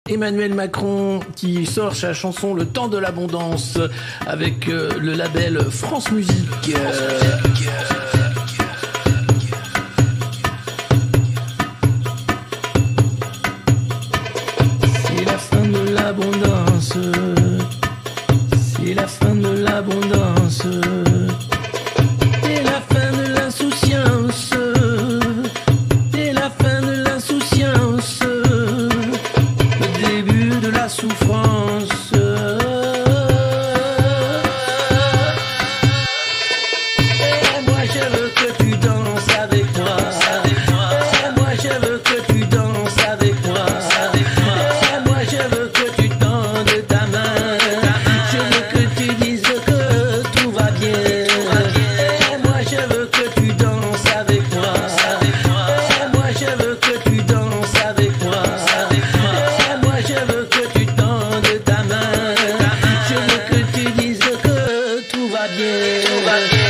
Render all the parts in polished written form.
Emmanuel Macron qui sort sa chanson Le Temps de l'Abondance avec le label France Musique. C'est la fin de l'abondance. C'est la fin de l'abondance. C'est la fin de l'insouciance. C'est la fin de l'insouciance. Le début de la souffrance. Et moi je veux que tu danses avec moi. Et moi je veux que tu danses avec moi. Et moi je veux que tu tendes ta main. Je veux que tu dises que tout va bien. Et moi je veux que tu danses avec moi. Et moi je veux que tu danses avec moi. Et moi je veux que tu tendes ta main. Je veux que tu dises que tout va bien. Tout va bien.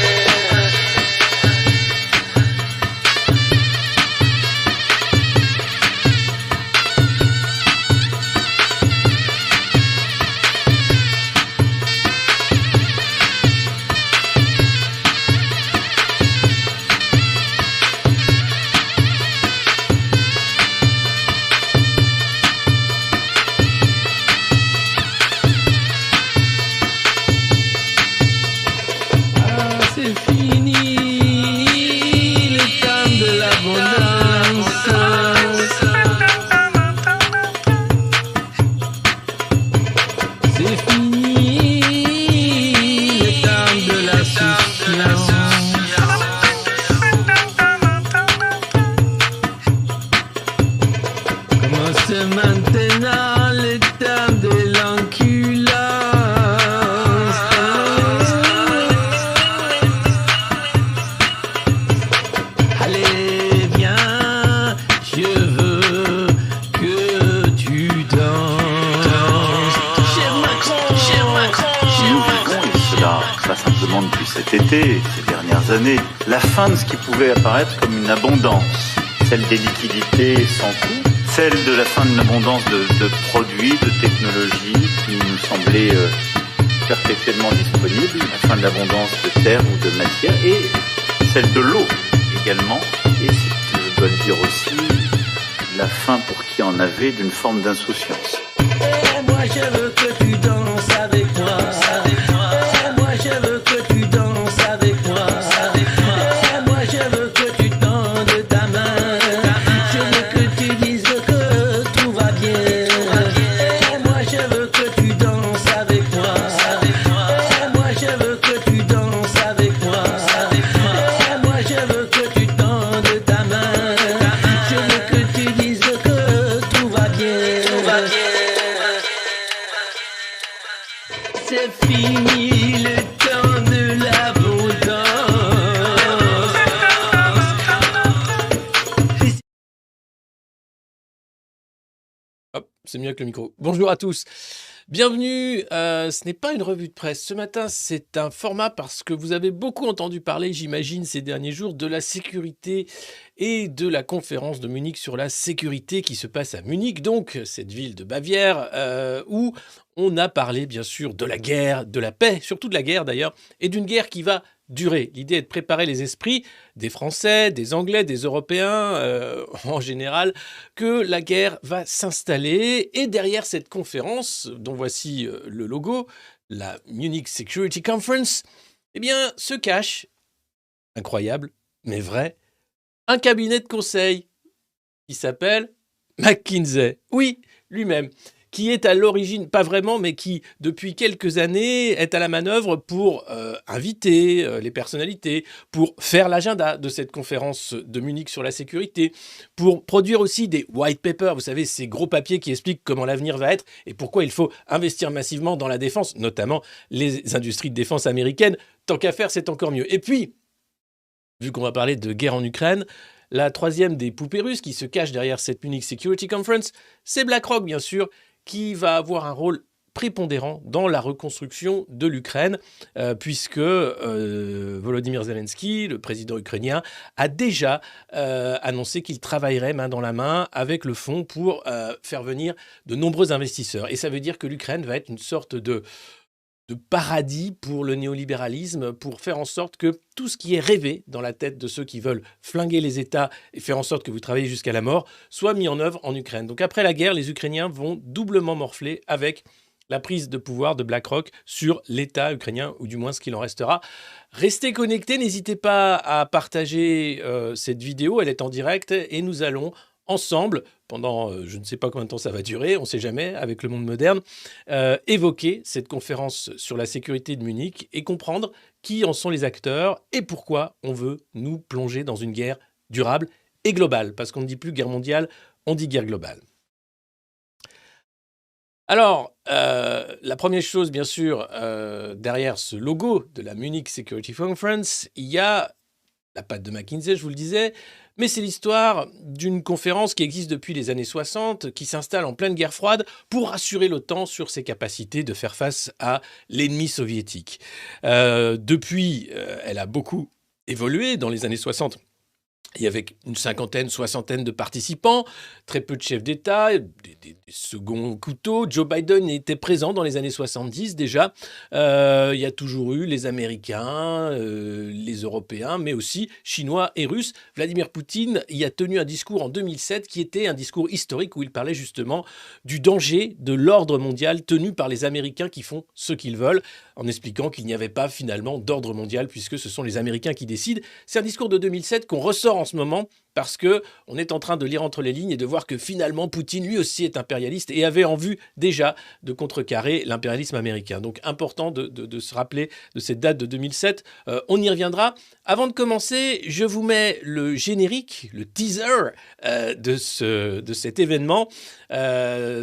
Ah, c'est fini, le temps de l'abondance. C'est fini, le temps de la souffrance. Commence maintenant le temps de l'enculance. Allez, viens, je veux que tu danses. Cher Macron, cher Macron, cher Nous Macron. vivons, et cela pas simplement depuis cet été, ces dernières années, la fin de ce qui pouvait apparaître comme une abondance, celle des liquidités sans coût, celle de la fin de l'abondance de produits, de technologies qui nous semblaient perpétuellement disponibles, la fin de l'abondance de terre ou de matière, et celle de l'eau également, et c'est, je dois le dire aussi, la fin pour qui en avait d'une forme d'insouciance. Et moi je veux que tu danses avec moi. Et moi je veux que tu danses avec moi. Et moi je veux que tu tendes ta main. Je veux que tu dises que tout va bien. Et moi je veux que tu danses avec moi. Et moi je veux que tu danses avec moi. Et moi je veux que tu tendes ta main. Je veux que tu dises que tout va bien. Tout va bien. C'est fini le temps de l'abondance. Hop, c'est mieux que le micro. Bonjour à tous. Bienvenue. Ce n'est pas une revue de presse. Ce matin, c'est un format parce que vous avez beaucoup entendu parler, j'imagine, ces derniers jours, de la sécurité et de la conférence de Munich sur la sécurité qui se passe à Munich, donc cette ville de Bavière, où on a parlé, bien sûr, de la guerre, de la paix, surtout de la guerre d'ailleurs, et d'une guerre qui va durer. L'idée est de préparer les esprits des Français, des Anglais, des Européens en général, que la guerre va s'installer. Et derrière cette conférence, dont voici le logo, la Munich Security Conference, eh bien, se cache, incroyable, mais vrai, un cabinet de conseil qui s'appelle McKinsey. Oui, lui-même, qui est à l'origine, pas vraiment, mais qui, depuis quelques années, est à la manœuvre pour inviter les personnalités, pour faire l'agenda de cette conférence de Munich sur la sécurité, pour produire aussi des white papers, vous savez, ces gros papiers qui expliquent comment l'avenir va être et pourquoi il faut investir massivement dans la défense, notamment les industries de défense américaines. Tant qu'à faire, c'est encore mieux. Et puis, vu qu'on va parler de guerre en Ukraine, la troisième des poupées russes qui se cache derrière cette Munich Security Conference, c'est BlackRock, bien sûr, qui va avoir un rôle prépondérant dans la reconstruction de l'Ukraine, puisque Volodymyr Zelensky, le président ukrainien, a déjà annoncé qu'il travaillerait main dans la main avec le fonds pour faire venir de nombreux investisseurs. Et ça veut dire que l'Ukraine va être une sorte de paradis pour le néolibéralisme, pour faire en sorte que tout ce qui est rêvé dans la tête de ceux qui veulent flinguer les États et faire en sorte que vous travaillez jusqu'à la mort, soit mis en œuvre en Ukraine. Donc après la guerre, les Ukrainiens vont doublement morfler avec la prise de pouvoir de BlackRock sur l'État ukrainien, ou du moins ce qu'il en restera. Restez connectés, n'hésitez pas à partager cette vidéo, elle est en direct, et nous allons ensemble, pendant je ne sais pas combien de temps ça va durer, on ne sait jamais avec le monde moderne, évoquer cette conférence sur la sécurité de Munich et comprendre qui en sont les acteurs et pourquoi on veut nous plonger dans une guerre durable et globale. Parce qu'on ne dit plus guerre mondiale, on dit guerre globale. Alors, la première chose, bien sûr, derrière ce logo de la Munich Security Conference, il y a la patte de McKinsey, je vous le disais, mais c'est l'histoire d'une conférence qui existe depuis les années 60, qui s'installe en pleine guerre froide pour rassurer l'OTAN sur ses capacités de faire face à l'ennemi soviétique. Depuis, elle a beaucoup évolué dans les années 60. Il y avait une cinquantaine, soixantaine de participants, très peu de chefs d'État, des seconds couteaux. Joe Biden était présent dans les années 70 déjà. Il y a toujours eu les Américains, les Européens, mais aussi Chinois et Russes. Vladimir Poutine y a tenu un discours en 2007 qui était un discours historique où il parlait justement du danger de l'ordre mondial tenu par les Américains qui font ce qu'ils veulent, en expliquant qu'il n'y avait pas finalement d'ordre mondial puisque ce sont les Américains qui décident. C'est un discours de 2007 qu'on ressort en ce moment parce qu'on est en train de lire entre les lignes et de voir que finalement Poutine lui aussi est impérialiste et avait en vue déjà de contrecarrer l'impérialisme américain. Donc important de se rappeler de cette date de 2007. On y reviendra. Avant de commencer, je vous mets le générique, le teaser de cet événement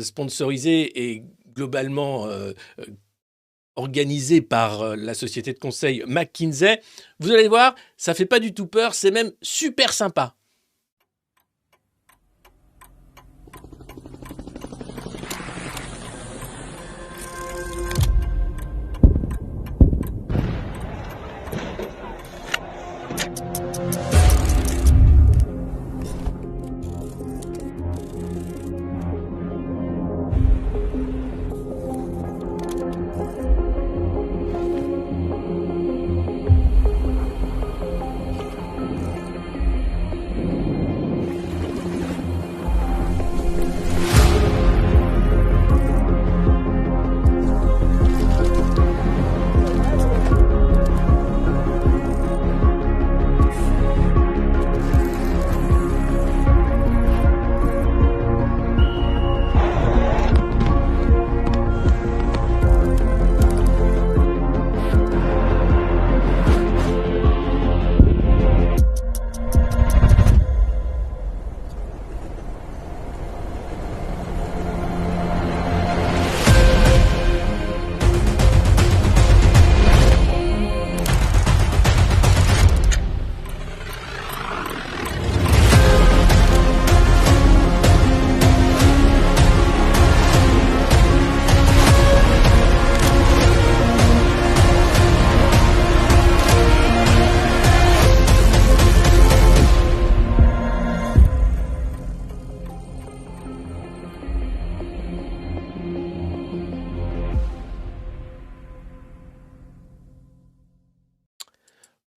sponsorisé et globalement organisé par la société de conseil McKinsey. Vous allez voir, ça fait pas du tout peur, c'est même super sympa.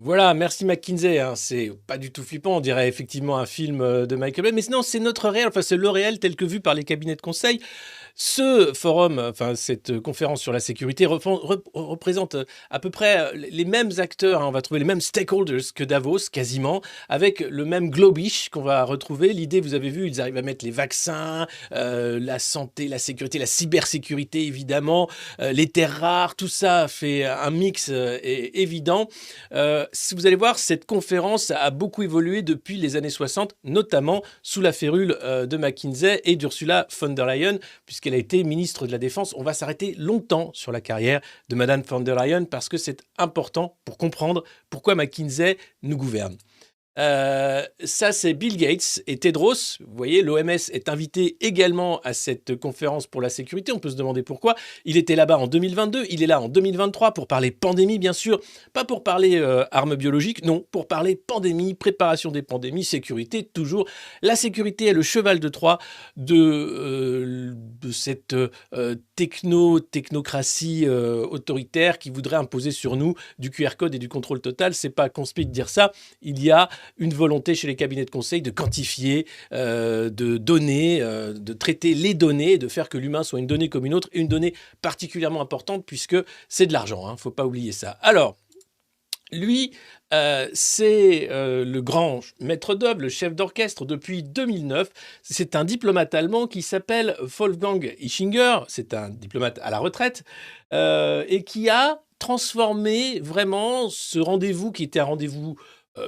Voilà, merci McKinsey, hein. C'est pas du tout flippant, on dirait effectivement un film de Michael Bay, mais sinon c'est notre réel, enfin c'est le réel tel que vu par les cabinets de conseil. Ce forum, enfin cette conférence sur la sécurité représente à peu près les mêmes acteurs, hein. On va trouver les mêmes stakeholders que Davos quasiment, avec le même globish qu'on va retrouver. L'idée, vous avez vu, ils arrivent à mettre les vaccins, la santé, la sécurité, la cybersécurité évidemment, les terres rares, tout ça fait un mix évident. Si vous allez voir, cette conférence a beaucoup évolué depuis les années 60, notamment sous la férule de McKinsey et d'Ursula von der Leyen, puisqu'elle a été ministre de la Défense. On va s'arrêter longtemps sur la carrière de Madame von der Leyen parce que c'est important pour comprendre pourquoi McKinsey nous gouverne. Ça, c'est Bill Gates et Tedros. Vous voyez, l'OMS est invité également à cette conférence pour la sécurité. On peut se demander pourquoi. Il était là-bas en 2022, il est là en 2023 pour parler pandémie, bien sûr. Pas pour parler armes biologiques, non, pour parler pandémie, préparation des pandémies, sécurité, toujours. La sécurité est le cheval de Troie de cette technocratie autoritaire qui voudrait imposer sur nous du QR code et du contrôle total. C'est pas conspi de dire ça. Il y a une volonté chez les cabinets de conseil de quantifier, de donner, de traiter les données, de faire que l'humain soit une donnée comme une autre, et une donnée particulièrement importante puisque c'est de l'argent, hein, faut pas oublier ça. Alors, lui, c'est le grand maître d'œuvre, le chef d'orchestre depuis 2009. C'est un diplomate allemand qui s'appelle Wolfgang Ischinger. C'est un diplomate à la retraite et qui a transformé vraiment ce rendez-vous qui était un rendez-vous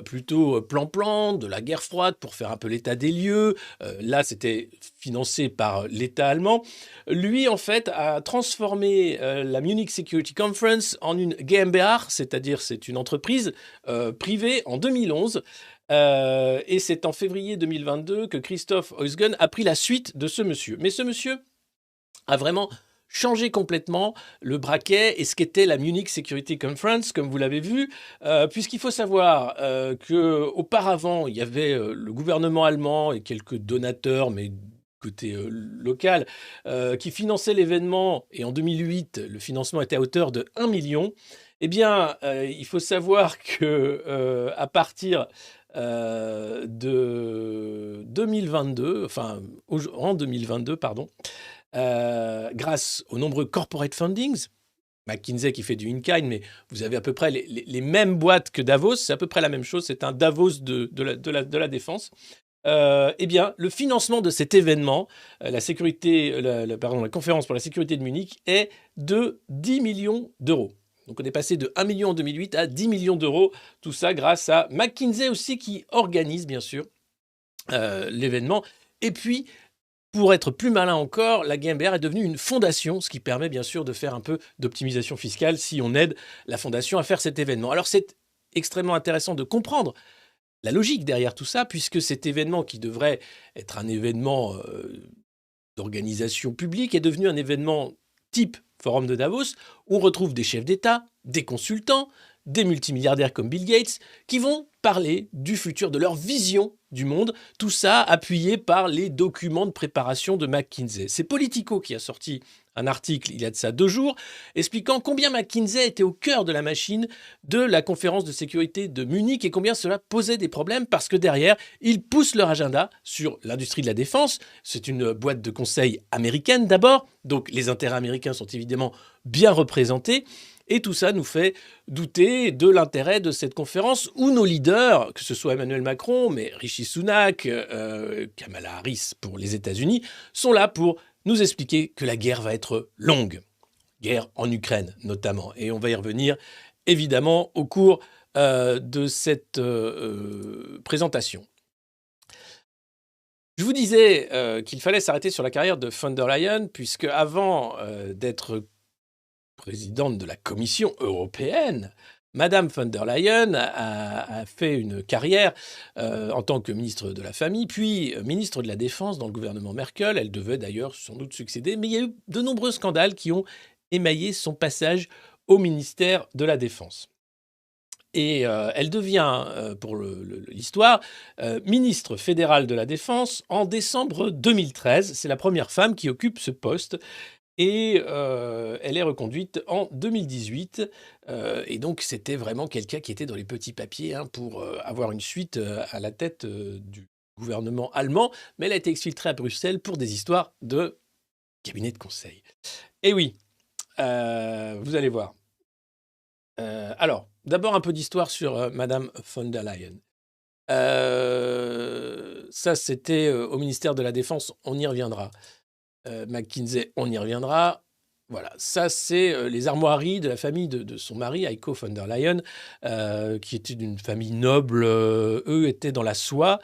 plutôt plan-plan, de la guerre froide pour faire un peu l'état des lieux. Là, c'était financé par l'État allemand. Lui, en fait, a transformé la Munich Security Conference en une GmbH, c'est-à-dire c'est une entreprise privée en 2011. Et c'est en février 2022 que Christoph Heusgen a pris la suite de ce monsieur. Mais ce monsieur a vraiment changé complètement le braquet et ce qu'était la Munich Security Conference, comme vous l'avez vu, puisqu'il faut savoir qu'auparavant, il y avait le gouvernement allemand et quelques donateurs, mais côté local, qui finançaient l'événement, et en 2008, le financement était à hauteur de 1 million. Eh bien, il faut savoir que à partir de 2022, enfin, en 2022, pardon, grâce aux nombreux corporate fundings, McKinsey qui fait du in-kind, mais vous avez à peu près les mêmes boîtes que Davos, c'est à peu près la même chose, c'est un Davos de la défense. Eh bien, le financement de cet événement, la conférence pour la sécurité de Munich, est de 10 millions d'euros. Donc on est passé de 1 million en 2008 à 10 millions d'euros, tout ça grâce à McKinsey aussi qui organise bien sûr l'événement. Et puis, pour être plus malin encore, la GmbH est devenue une fondation, ce qui permet bien sûr de faire un peu d'optimisation fiscale si on aide la fondation à faire cet événement. Alors c'est extrêmement intéressant de comprendre la logique derrière tout ça, puisque cet événement qui devrait être un événement d'organisation publique est devenu un événement type Forum de Davos, où on retrouve des chefs d'État, des consultants, des multimilliardaires comme Bill Gates, qui vont parler du futur, de leur vision du monde, tout ça appuyé par les documents de préparation de McKinsey. C'est Politico qui a sorti un article il y a de ça 2 jours, expliquant combien McKinsey était au cœur de la machine de la conférence de sécurité de Munich et combien cela posait des problèmes parce que derrière, ils poussent leur agenda sur l'industrie de la défense. C'est une boîte de conseil américaine d'abord, donc les intérêts américains sont évidemment bien représentés. Et tout ça nous fait douter de l'intérêt de cette conférence où nos leaders, que ce soit Emmanuel Macron, mais Rishi Sunak, Kamala Harris pour les États-Unis, sont là pour nous expliquer que la guerre va être longue. Guerre en Ukraine notamment. Et on va y revenir évidemment au cours de cette présentation. Je vous disais qu'il fallait s'arrêter sur la carrière de von der Leyen, puisque avant d'être présidente de la Commission européenne, Madame von der Leyen a fait une carrière en tant que ministre de la Famille, puis ministre de la Défense dans le gouvernement Merkel. Elle devait d'ailleurs sans doute succéder, mais il y a eu de nombreux scandales qui ont émaillé son passage au ministère de la Défense. Et elle devient, pour l'histoire, ministre fédérale de la Défense en décembre 2013. C'est la première femme qui occupe ce poste. Et elle est reconduite en 2018. Et donc, c'était vraiment quelqu'un qui était dans les petits papiers pour avoir une suite à la tête du gouvernement allemand. Mais elle a été exfiltrée à Bruxelles pour des histoires de cabinet de conseil. Et oui, vous allez voir. Alors, d'abord un peu d'histoire sur Madame von der Leyen. Ça, c'était au ministère de la Défense. On y reviendra. McKinsey, on y reviendra. Voilà, ça c'est les armoiries de la famille de son mari, Heiko von der Leyen, qui était d'une famille noble. Eux étaient dans la soie.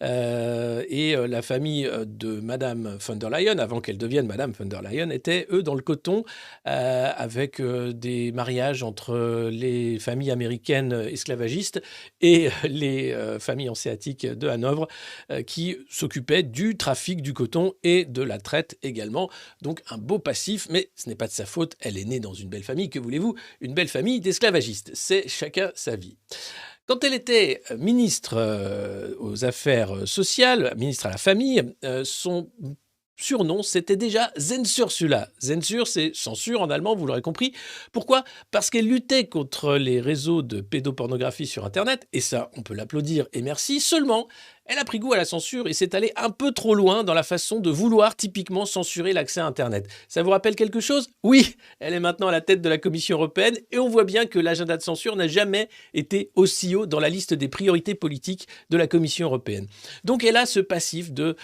Et la famille de Madame von der Leyen, avant qu'elle devienne Madame von der Leyen, étaient eux dans le coton, avec des mariages entre les familles américaines esclavagistes et les familles hanséatiques de Hanovre, qui s'occupaient du trafic du coton et de la traite également. Donc un beau passif, mais ce n'est pas de sa faute, elle est née dans une belle famille, que voulez-vous, une belle famille d'esclavagistes. C'est chacun sa vie. Quand elle était ministre aux Affaires sociales, ministre à la Famille, son surnom, c'était déjà Zensursula. Zensur, c'est censure en allemand, vous l'aurez compris. Pourquoi ? Parce qu'elle luttait contre les réseaux de pédopornographie sur Internet, et ça, on peut l'applaudir et merci. Seulement, elle a pris goût à la censure et s'est allée un peu trop loin dans la façon de vouloir typiquement censurer l'accès à Internet. Ça vous rappelle quelque chose ? Oui, elle est maintenant à la tête de la Commission européenne et on voit bien que l'agenda de censure n'a jamais été aussi haut dans la liste des priorités politiques de la Commission européenne. Donc elle a ce passif de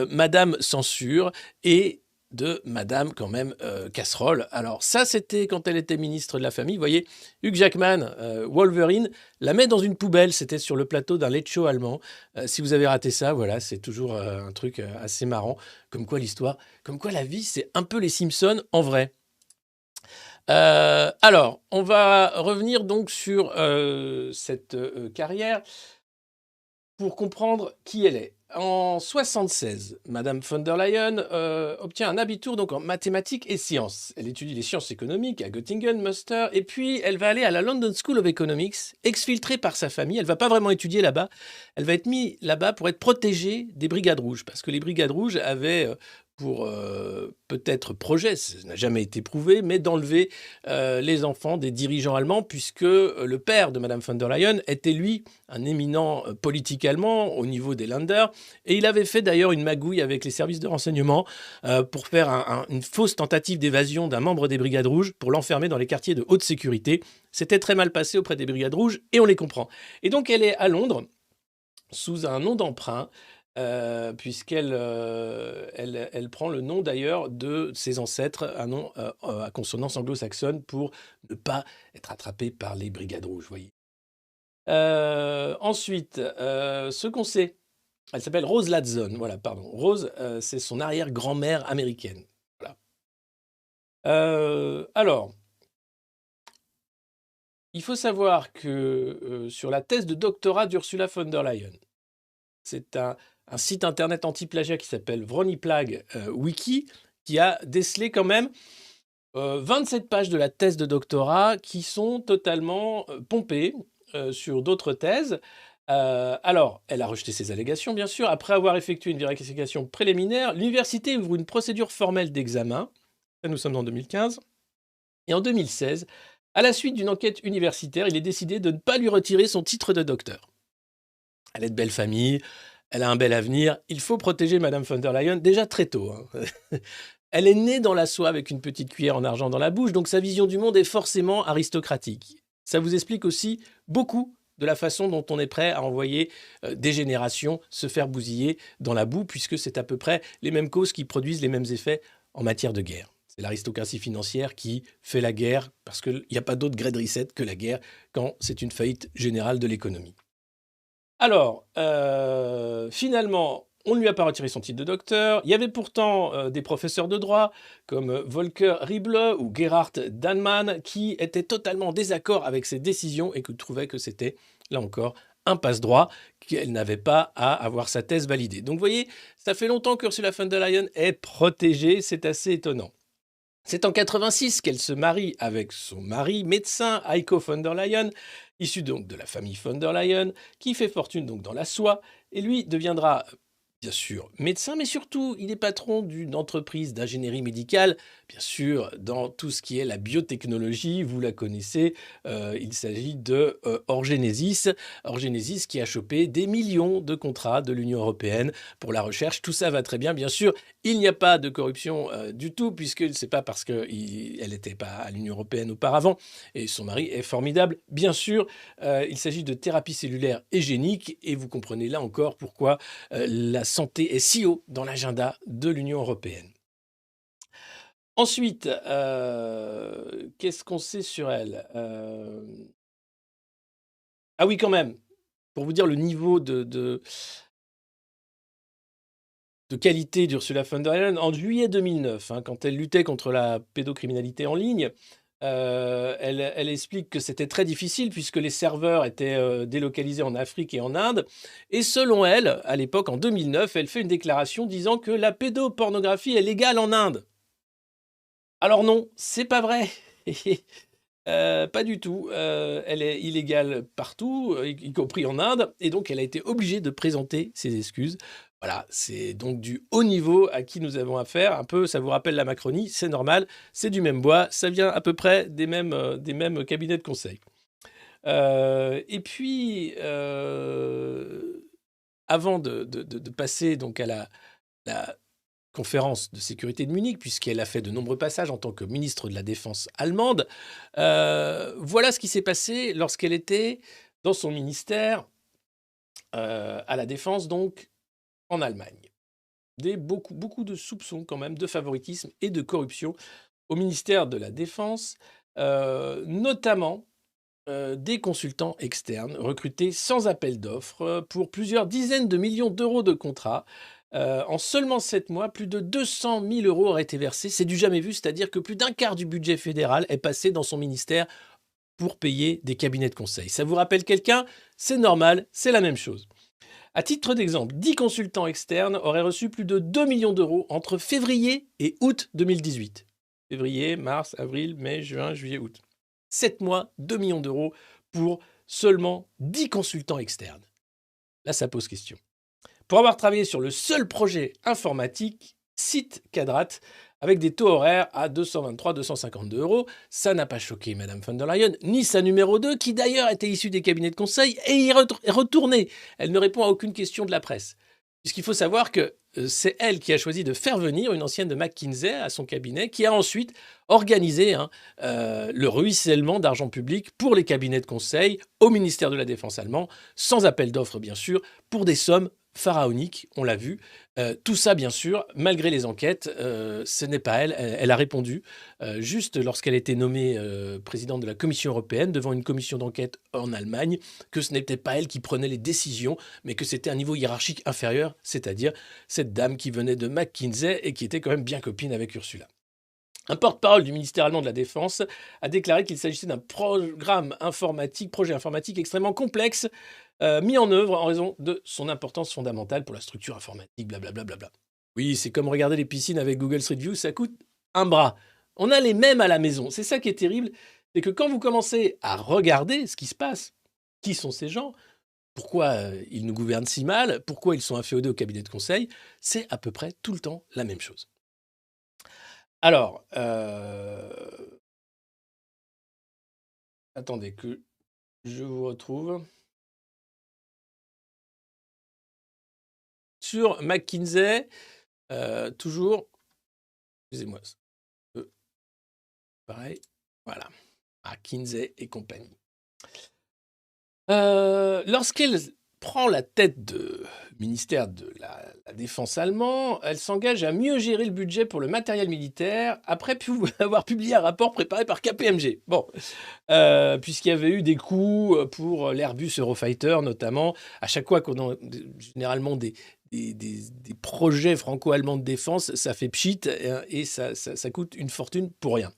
Madame Censure et de Madame quand même Casserole. Alors ça, c'était quand elle était ministre de la Famille. Vous voyez, Hugh Jackman, Wolverine, la met dans une poubelle. C'était sur le plateau d'un late show allemand. Si vous avez raté ça, voilà, c'est toujours un truc assez marrant. Comme quoi l'histoire, comme quoi la vie, c'est un peu les Simpsons en vrai. Alors, on va revenir donc sur cette carrière pour comprendre qui elle est. En 1976, Madame von der Leyen obtient un abitur donc en mathématiques et sciences. Elle étudie les sciences économiques à Göttingen, Münster, et puis elle va aller à la London School of Economics, exfiltrée par sa famille. Elle va pas vraiment étudier là-bas. Elle va être mise là-bas pour être protégée des Brigades Rouges, parce que les Brigades Rouges avaient pour peut-être projet, ça n'a jamais été prouvé, mais d'enlever les enfants des dirigeants allemands, puisque le père de Madame von der Leyen était, lui, un éminent politique allemand au niveau des Länder, et il avait fait d'ailleurs une magouille avec les services de renseignement pour faire une fausse tentative d'évasion d'un membre des Brigades Rouges pour l'enfermer dans les quartiers de haute sécurité. C'était très mal passé auprès des Brigades Rouges, et on les comprend. Et donc elle est à Londres, sous un nom d'emprunt, puisqu'elle elle prend le nom d'ailleurs de ses ancêtres, un nom à consonance anglo-saxonne pour ne pas être attrapée par les Brigades Rouges, voyez. Ensuite, ce qu'on sait, elle s'appelle Rose Ladson, voilà, pardon. Rose, c'est son arrière-grand-mère américaine. Voilà. Alors, il faut savoir que sur la thèse de doctorat d'Ursula von der Leyen, c'est un site internet anti-plagiat qui s'appelle Vroniplag Wiki, qui a décelé quand même 27 pages de la thèse de doctorat qui sont totalement pompées sur d'autres thèses. Alors, elle a rejeté ces allégations, bien sûr. Après avoir effectué une vérification préliminaire, l'université ouvre une procédure formelle d'examen. Nous sommes en 2015. Et en 2016, à la suite d'une enquête universitaire, il est décidé de ne pas lui retirer son titre de docteur. Elle est de belle famille, elle a un bel avenir. Il faut protéger Madame von der Leyen déjà très tôt. Elle est née dans la soie avec une petite cuillère en argent dans la bouche, donc sa vision du monde est forcément aristocratique. Ça vous explique aussi beaucoup de la façon dont on est prêt à envoyer des générations se faire bousiller dans la boue, puisque c'est à peu près les mêmes causes qui produisent les mêmes effets en matière de guerre. C'est l'aristocratie financière qui fait la guerre, parce qu'il n'y a pas d'autre gré de reset que la guerre quand c'est une faillite générale de l'économie. Alors, finalement, on ne lui a pas retiré son titre de docteur. Il y avait pourtant des professeurs de droit comme Volker Rieble ou Gerhard Dannmann qui étaient totalement en désaccord avec ses décisions et qui trouvaient que c'était, là encore, un passe-droit, qu'elle n'avait pas à avoir sa thèse validée. Donc vous voyez, ça fait longtemps qu'Ursula von der Leyen est protégée, c'est assez étonnant. C'est en 86 qu'elle se marie avec son mari médecin, Heiko von der Leyen, issu donc de la famille von der Leyen, qui fait fortune donc dans la soie, et lui deviendra bien sûr médecin, mais surtout il est patron d'une entreprise d'ingénierie médicale, bien sûr dans tout ce qui est la biotechnologie, vous la connaissez, il s'agit de Orgenesis qui a chopé des millions de contrats de l'Union européenne pour la recherche, tout ça va très bien, bien sûr, il n'y a pas de corruption du tout, puisque c'est pas parce qu'elle n'était pas à l'Union européenne auparavant, et son mari est formidable, bien sûr, il s'agit de thérapie cellulaire et génique, et vous comprenez là encore pourquoi la santé est si haut dans l'agenda de l'Union européenne. Ensuite, qu'est-ce qu'on sait sur elle? Ah oui, quand même, pour vous dire le niveau de qualité d'Ursula von der Leyen, en juillet 2009, hein, quand elle luttait contre la pédocriminalité en ligne, elle explique que c'était très difficile puisque les serveurs étaient délocalisés en Afrique et en Inde. Et selon elle, à l'époque, en 2009, elle fait une déclaration disant que la pédopornographie est légale en Inde. Alors non, c'est pas vrai. Pas du tout. Elle est illégale partout, y compris en Inde, et donc elle a été obligée de présenter ses excuses. Voilà, c'est donc du haut niveau à qui nous avons affaire. Un peu, ça vous rappelle la Macronie, c'est normal, c'est du même bois, ça vient à peu près des mêmes cabinets de conseil. Et puis, avant de passer donc à la conférence de sécurité de Munich, puisqu'elle a fait de nombreux passages en tant que ministre de la Défense allemande. Voilà ce qui s'est passé lorsqu'elle était dans son ministère à la Défense, donc en Allemagne. Beaucoup de soupçons quand même de favoritisme et de corruption au ministère de la Défense, notamment des consultants externes recrutés sans appel d'offres pour plusieurs dizaines de millions d'euros de contrats. En seulement 7 mois, plus de 200 000 euros auraient été versés. C'est du jamais vu, c'est-à-dire que plus d'un quart du budget fédéral est passé dans son ministère pour payer des cabinets de conseil. Ça vous rappelle quelqu'un? C'est normal, c'est la même chose. À titre d'exemple, 10 consultants externes auraient reçu plus de 2 millions d'euros entre février et août 2018. Février, mars, avril, mai, juin, juillet, août. 7 mois, 2 millions d'euros pour seulement 10 consultants externes. Là, ça pose question. Pour avoir travaillé sur le seul projet informatique, Site Cadrat, avec des taux horaires à 223-252 euros, ça n'a pas choqué Madame von der Leyen, ni sa numéro 2, qui d'ailleurs était issue des cabinets de conseil et y est retournée. Elle ne répond à aucune question de la presse. Puisqu'il faut savoir que c'est elle qui a choisi de faire venir une ancienne de McKinsey à son cabinet, qui a ensuite organisé le ruissellement d'argent public pour les cabinets de conseil au ministère de la Défense allemand, sans appel d'offres bien sûr, pour des sommes pharaonique, on l'a vu. Tout ça, bien sûr, malgré les enquêtes, ce n'est pas elle. Elle a répondu juste lorsqu'elle était nommée présidente de la Commission européenne devant une commission d'enquête en Allemagne, que ce n'était pas elle qui prenait les décisions, mais que c'était un niveau hiérarchique inférieur, c'est-à-dire cette dame qui venait de McKinsey et qui était quand même bien copine avec Ursula. Un porte-parole du ministère allemand de la Défense a déclaré qu'il s'agissait d'un projet informatique extrêmement complexe, mis en œuvre en raison de son importance fondamentale pour la structure informatique, blablabla. Oui, c'est comme regarder les piscines avec Google Street View, ça coûte un bras. On a les mêmes à la maison. C'est ça qui est terrible, c'est que quand vous commencez à regarder ce qui se passe, qui sont ces gens, pourquoi ils nous gouvernent si mal, pourquoi ils sont inféodés au cabinet de conseil, c'est à peu près tout le temps la même chose. Alors, attendez que je vous retrouve. Sur McKinsey, toujours, excusez-moi, pareil, voilà, McKinsey et compagnie. Lorsqu'elle prend la tête du ministère de la Défense allemand, elle s'engage à mieux gérer le budget pour le matériel militaire après avoir publié un rapport préparé par KPMG. Bon, puisqu'il y avait eu des coûts pour l'Airbus Eurofighter notamment, à chaque fois qu'on a généralement des projets franco-allemands de défense, ça fait pchit et ça coûte une fortune pour rien.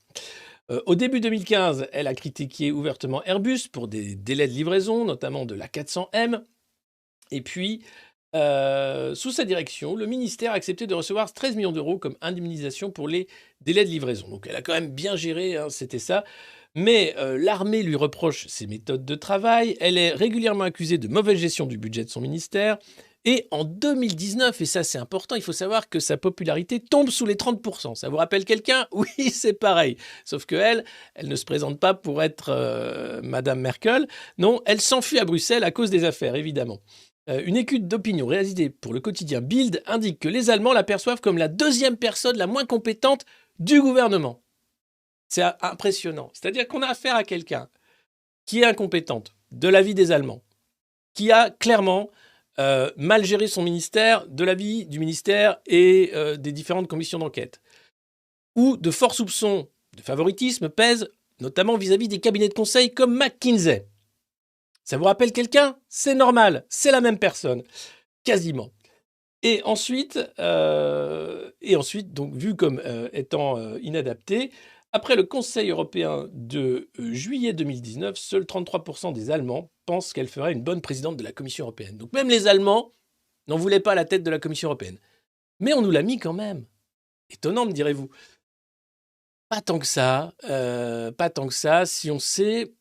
Au début 2015, elle a critiqué ouvertement Airbus pour des délais de livraison, notamment de l'A400M. Et puis, sous sa direction, le ministère a accepté de recevoir 13 millions d'euros comme indemnisation pour les délais de livraison. Donc elle a quand même bien géré, c'était ça. Mais l'armée lui reproche ses méthodes de travail. Elle est régulièrement accusée de mauvaise gestion du budget de son ministère. Et en 2019, et ça c'est important, il faut savoir que sa popularité tombe sous les 30%. Ça vous rappelle quelqu'un? Oui, c'est pareil. Sauf qu'elle ne se présente pas pour être Madame Merkel. Non, elle s'enfuit à Bruxelles à cause des affaires, évidemment. Une étude d'opinion réalisée pour le quotidien Bild indique que les Allemands la perçoivent comme la deuxième personne la moins compétente du gouvernement. C'est impressionnant. C'est-à-dire qu'on a affaire à quelqu'un qui est incompétente de l'avis des Allemands, qui a clairement mal géré son ministère de l'avis du ministère et des différentes commissions d'enquête. où de forts soupçons de favoritisme pèsent, notamment vis-à-vis des cabinets de conseil comme McKinsey. Ça vous rappelle quelqu'un? C'est normal, c'est la même personne, quasiment. Et ensuite, donc, vu comme étant inadapté, après le Conseil européen de juillet 2019, seuls 33% des Allemands pensent qu'elle ferait une bonne présidente de la Commission européenne. Donc même les Allemands n'en voulaient pas à la tête de la Commission européenne. Mais on nous l'a mis quand même. Étonnant, me direz-vous. Pas tant que ça, si on sait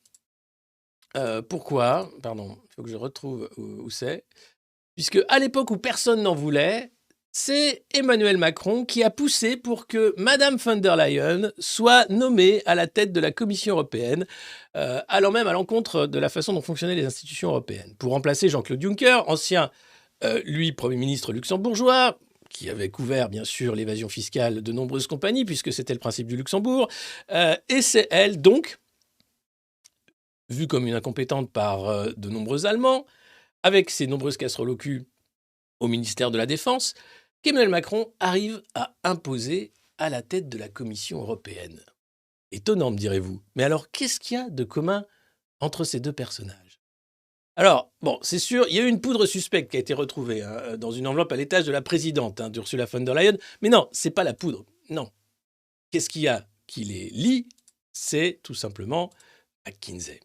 pourquoi. Pardon, il faut que je retrouve où c'est. Puisque à l'époque où personne n'en voulait, c'est Emmanuel Macron qui a poussé pour que Madame von der Leyen soit nommée à la tête de la Commission européenne, allant même à l'encontre de la façon dont fonctionnaient les institutions européennes, pour remplacer Jean-Claude Juncker, ancien, lui, Premier ministre luxembourgeois, qui avait couvert, bien sûr, l'évasion fiscale de nombreuses compagnies, puisque c'était le principe du Luxembourg. Et c'est elle, donc, vue comme une incompétente par de nombreux Allemands, avec ses nombreuses casseroles au cul au ministère de la Défense, qu'Emmanuel Macron arrive à imposer à la tête de la Commission européenne. Étonnant, me direz-vous. Mais alors, qu'est-ce qu'il y a de commun entre ces deux personnages? Alors, bon, c'est sûr, il y a eu une poudre suspecte qui a été retrouvée dans une enveloppe à l'étage de la présidente d'Ursula von der Leyen. Mais non, c'est pas la poudre. Non. Qu'est-ce qu'il y a qui les lie? C'est tout simplement McKinsey.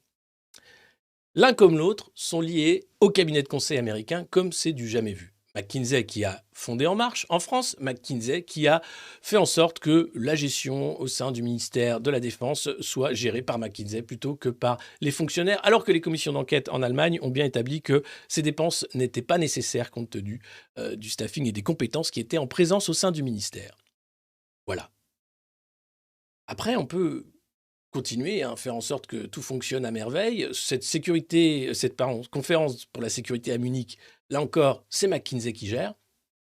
L'un comme l'autre sont liés au cabinet de conseil américain comme c'est du jamais vu. McKinsey qui a fondé En Marche en France, McKinsey qui a fait en sorte que la gestion au sein du ministère de la Défense soit gérée par McKinsey plutôt que par les fonctionnaires, alors que les commissions d'enquête en Allemagne ont bien établi que ces dépenses n'étaient pas nécessaires compte tenu du staffing et des compétences qui étaient en présence au sein du ministère. Voilà. Après, on peut continuer à faire en sorte que tout fonctionne à merveille. Cette conférence pour la sécurité à Munich, là encore, c'est McKinsey qui gère.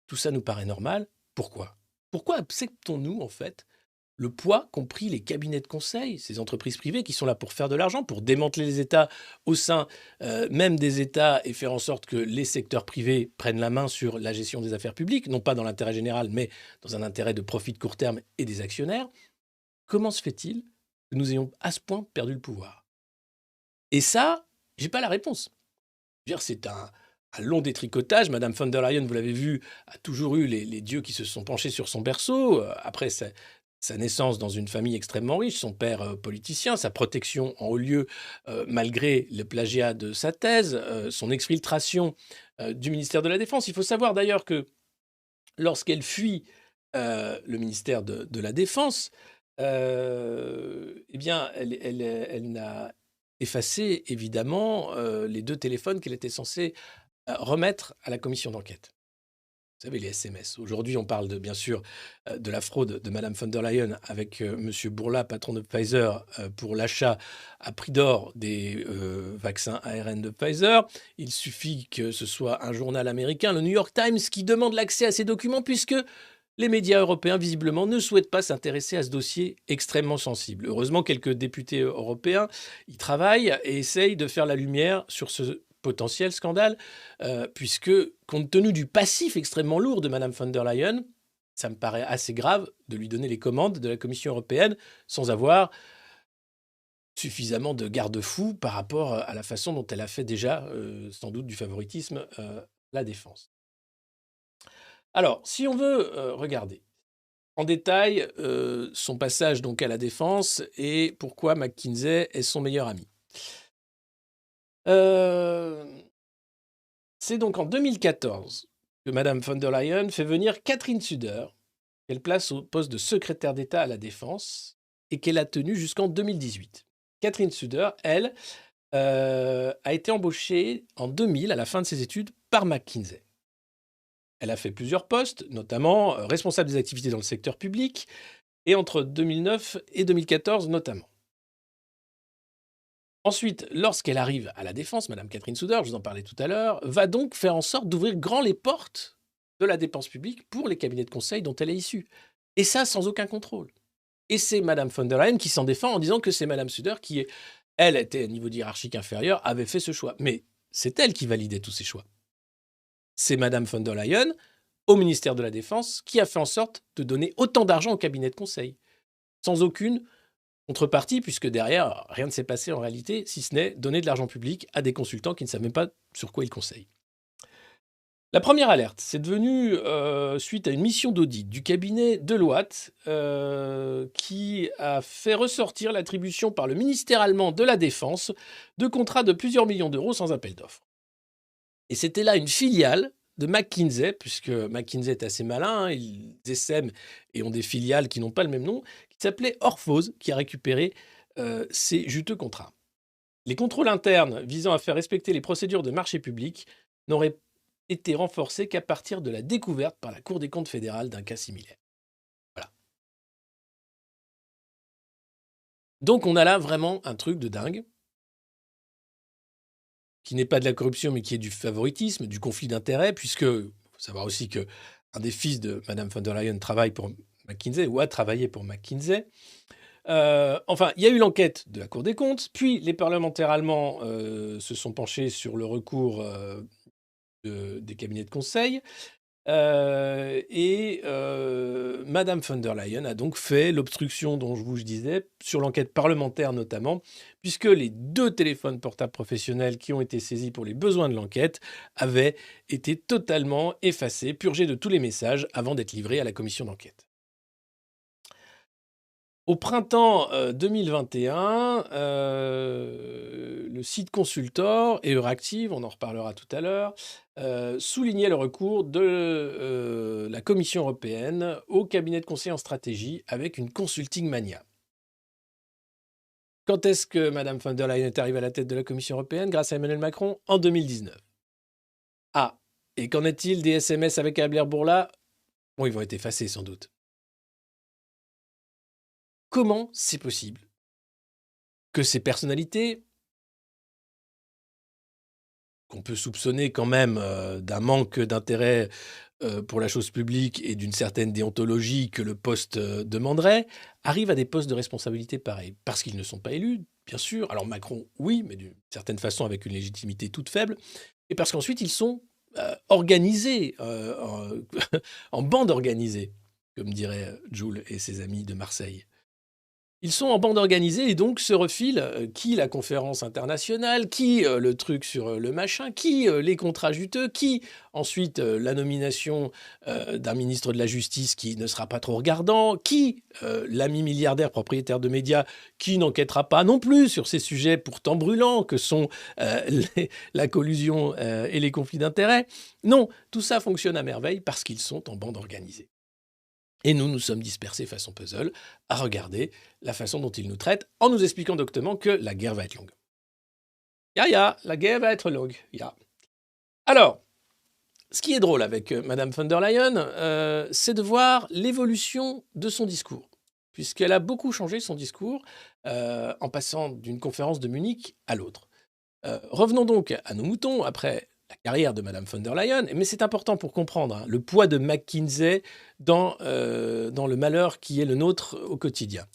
Tout ça nous paraît normal. Pourquoi? Pourquoi acceptons-nous, en fait, le poids qu'ont pris les cabinets de conseil, ces entreprises privées qui sont là pour faire de l'argent, pour démanteler les États au sein même des États et faire en sorte que les secteurs privés prennent la main sur la gestion des affaires publiques, non pas dans l'intérêt général, mais dans un intérêt de profit de court terme et des actionnaires? Comment se fait-il que nous ayons à ce point perdu le pouvoir? Et ça, j'ai pas la réponse. Je veux dire, c'est un long détricotage. Madame von der Leyen, vous l'avez vu, a toujours eu les dieux qui se sont penchés sur son berceau. Après sa naissance dans une famille extrêmement riche, son père politicien, sa protection en haut lieu malgré le plagiat de sa thèse, son exfiltration du ministère de la Défense. Il faut savoir d'ailleurs que lorsqu'elle fuit le ministère de la Défense, eh bien, elle n'a effacé, évidemment, les 2 téléphones qu'elle était censée remettre à la commission d'enquête. Vous savez, les SMS. Aujourd'hui, on parle bien sûr de la fraude de Madame von der Leyen avec Monsieur Bourla, patron de Pfizer, pour l'achat à prix d'or des vaccins ARN de Pfizer. Il suffit que ce soit un journal américain, le New York Times, qui demande l'accès à ces documents puisque les médias européens, visiblement, ne souhaitent pas s'intéresser à ce dossier extrêmement sensible. Heureusement, quelques députés européens y travaillent et essayent de faire la lumière sur ce potentiel scandale, puisque, compte tenu du passif extrêmement lourd de Madame von der Leyen, ça me paraît assez grave de lui donner les commandes de la Commission européenne sans avoir suffisamment de garde-fous par rapport à la façon dont elle a fait déjà, sans doute, du favoritisme la défense. Alors, si on veut regarder en détail son passage donc à la Défense et pourquoi McKinsey est son meilleur ami. C'est donc en 2014 que Madame von der Leyen fait venir Catherine Suder, qu'elle place au poste de secrétaire d'État à la Défense et qu'elle a tenu jusqu'en 2018. Catherine Suder, elle, a été embauchée en 2000, à la fin de ses études, par McKinsey. Elle a fait plusieurs postes, notamment responsable des activités dans le secteur public, et entre 2009 et 2014 notamment. Ensuite, lorsqu'elle arrive à la Défense, Madame Catherine Suder, je vous en parlais tout à l'heure, va donc faire en sorte d'ouvrir grand les portes de la dépense publique pour les cabinets de conseil dont elle est issue. Et ça, sans aucun contrôle. Et c'est Madame von der Leyen qui s'en défend en disant que c'est Madame Suder qui, elle, était à niveau hiérarchique inférieur, avait fait ce choix. Mais c'est elle qui validait tous ces choix. C'est Madame von der Leyen, au ministère de la Défense, qui a fait en sorte de donner autant d'argent au cabinet de conseil, sans aucune contrepartie, puisque derrière, rien ne s'est passé en réalité, si ce n'est donner de l'argent public à des consultants qui ne savent même pas sur quoi ils conseillent. La première alerte, c'est devenu suite à une mission d'audit du cabinet Deloitte qui a fait ressortir l'attribution par le ministère allemand de la Défense de contrats de plusieurs millions d'euros sans appel d'offres. Et c'était là une filiale de McKinsey, puisque McKinsey est assez malin, hein, ils essaiment et ont des filiales qui n'ont pas le même nom, qui s'appelait Orphose, qui a récupéré ces juteux contrats. Les contrôles internes visant à faire respecter les procédures de marché public n'auraient été renforcés qu'à partir de la découverte par la Cour des comptes fédérale d'un cas similaire. Voilà. Donc on a là vraiment un truc de dingue, qui n'est pas de la corruption, mais qui est du favoritisme, du conflit d'intérêts, puisque, il faut savoir aussi qu'un des fils de Mme von der Leyen travaille pour McKinsey, ou a travaillé pour McKinsey. Enfin, il y a eu l'enquête de la Cour des comptes, puis les parlementaires allemands se sont penchés sur le recours des cabinets de conseil, et Mme von der Leyen a donc fait l'obstruction dont je vous disais, sur l'enquête parlementaire notamment, puisque les 2 téléphones portables professionnels qui ont été saisis pour les besoins de l'enquête avaient été totalement effacés, purgés de tous les messages avant d'être livrés à la commission d'enquête. Au printemps 2021, le site Consultor et Euractiv, on en reparlera tout à l'heure, soulignaient le recours de la Commission européenne au cabinet de conseil en stratégie avec une consulting mania. Quand est-ce que Mme von der Leyen est arrivée à la tête de la Commission européenne? Grâce à Emmanuel Macron, en 2019. Ah, et qu'en est-il des SMS avec Albert Bourla? Bon, ils vont être effacés sans doute. Comment c'est possible que ces personnalités, qu'on peut soupçonner quand même d'un manque d'intérêt pour la chose publique et d'une certaine déontologie que le poste demanderait, arrivent à des postes de responsabilité pareils? Parce qu'ils ne sont pas élus, bien sûr. Alors Macron, oui, mais d'une certaine façon avec une légitimité toute faible. Et parce qu'ensuite, ils sont organisés, en bande organisée, comme dirait Jules et ses amis de Marseille. Ils sont en bande organisée et donc se refilent qui la conférence internationale, qui le truc sur le machin, qui les contrats juteux, qui ensuite la nomination d'un ministre de la Justice qui ne sera pas trop regardant, qui l'ami milliardaire propriétaire de médias qui n'enquêtera pas non plus sur ces sujets pourtant brûlants que sont la collusion et les conflits d'intérêts. Non, tout ça fonctionne à merveille parce qu'ils sont en bande organisée. Et nous sommes dispersés façon puzzle à regarder la façon dont ils nous traitent en nous expliquant doctement que la guerre va être longue. La guerre va être longue. Alors, ce qui est drôle avec Mme von der Leyen, c'est de voir l'évolution de son discours, puisqu'elle a beaucoup changé son discours en passant d'une conférence de Munich à l'autre. Revenons donc à nos moutons après la carrière de Mme von der Leyen, mais c'est important pour comprendre le poids de McKinsey dans le malheur qui est le nôtre au quotidien.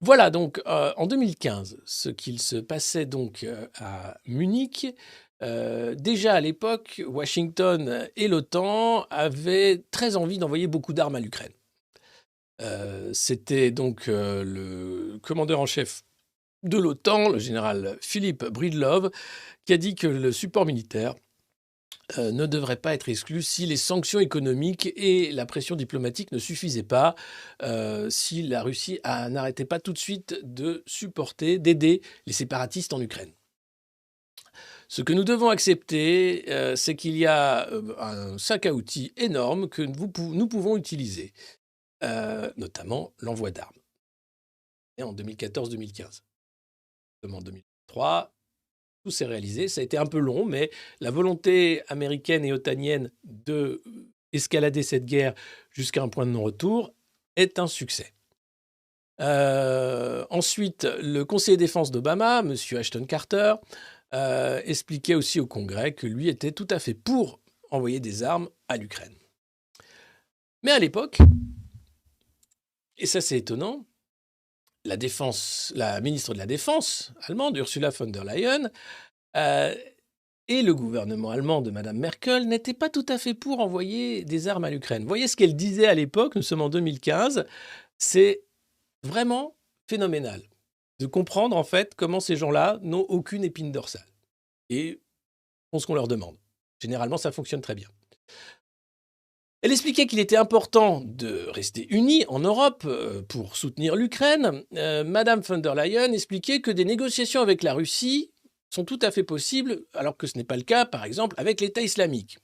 Voilà donc en 2015 ce qu'il se passait donc à Munich. Déjà à l'époque, Washington et l'OTAN avaient très envie d'envoyer beaucoup d'armes à l'Ukraine. C'était donc le commandeur en chef de l'OTAN, le général Philippe Breedlove, qui a dit que le support militaire ne devrait pas être exclu si les sanctions économiques et la pression diplomatique ne suffisaient pas, si la Russie n'arrêtait pas tout de suite de supporter, d'aider les séparatistes en Ukraine. Ce que nous devons accepter, c'est qu'il y a un sac à outils énorme que nous pouvons utiliser, notamment l'envoi d'armes. Et en 2014-2015. En 2003, tout s'est réalisé. Ça a été un peu long, mais la volonté américaine et otanienne d'escalader cette guerre jusqu'à un point de non-retour est un succès. Ensuite, le conseiller défense d'Obama, M. Ashton Carter, expliquait aussi au Congrès que lui était tout à fait pour envoyer des armes à l'Ukraine. Mais à l'époque, et ça c'est étonnant, la ministre de la Défense allemande, Ursula von der Leyen, Et le gouvernement allemand de Mme Merkel n'était pas tout à fait pour envoyer des armes à l'Ukraine. Vous voyez ce qu'elle disait à l'époque, nous sommes en 2015, c'est vraiment phénoménal de comprendre en fait comment ces gens-là n'ont aucune épine dorsale et font ce qu'on leur demande. Généralement, ça fonctionne très bien. Elle expliquait qu'il était important de rester unis en Europe pour soutenir l'Ukraine. Madame von der Leyen expliquait que des négociations avec la Russie sont tout à fait possibles, alors que ce n'est pas le cas, par exemple, avec l'État islamique.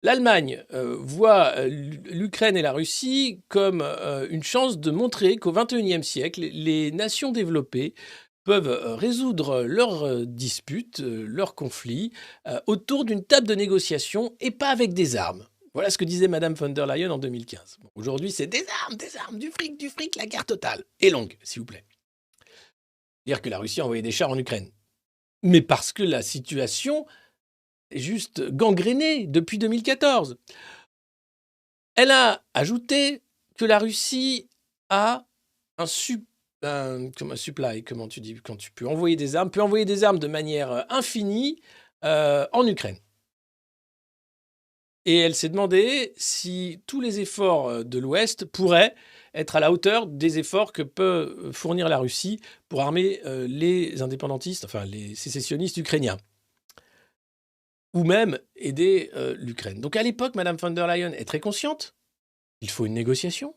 L'Allemagne voit l'Ukraine et la Russie comme une chance de montrer qu'au XXIe siècle, les nations développées peuvent résoudre leurs disputes, leurs conflits, autour d'une table de négociation et pas avec des armes. Voilà ce que disait Madame von der Leyen en 2015. Bon, aujourd'hui, c'est des armes, du fric, la guerre totale. Et longue, s'il vous plaît. Dire que la Russie a envoyé des chars en Ukraine. Mais parce que la situation est juste gangrénée depuis 2014. Elle a ajouté que la Russie a un supply, comment tu dis, quand tu peux envoyer des armes, de manière infinie en Ukraine. Et elle s'est demandé si tous les efforts de l'Ouest pourraient être à la hauteur des efforts que peut fournir la Russie pour armer les indépendantistes, enfin les sécessionnistes ukrainiens, ou même aider l'Ukraine. Donc à l'époque, Mme von der Leyen est très consciente, il faut une négociation,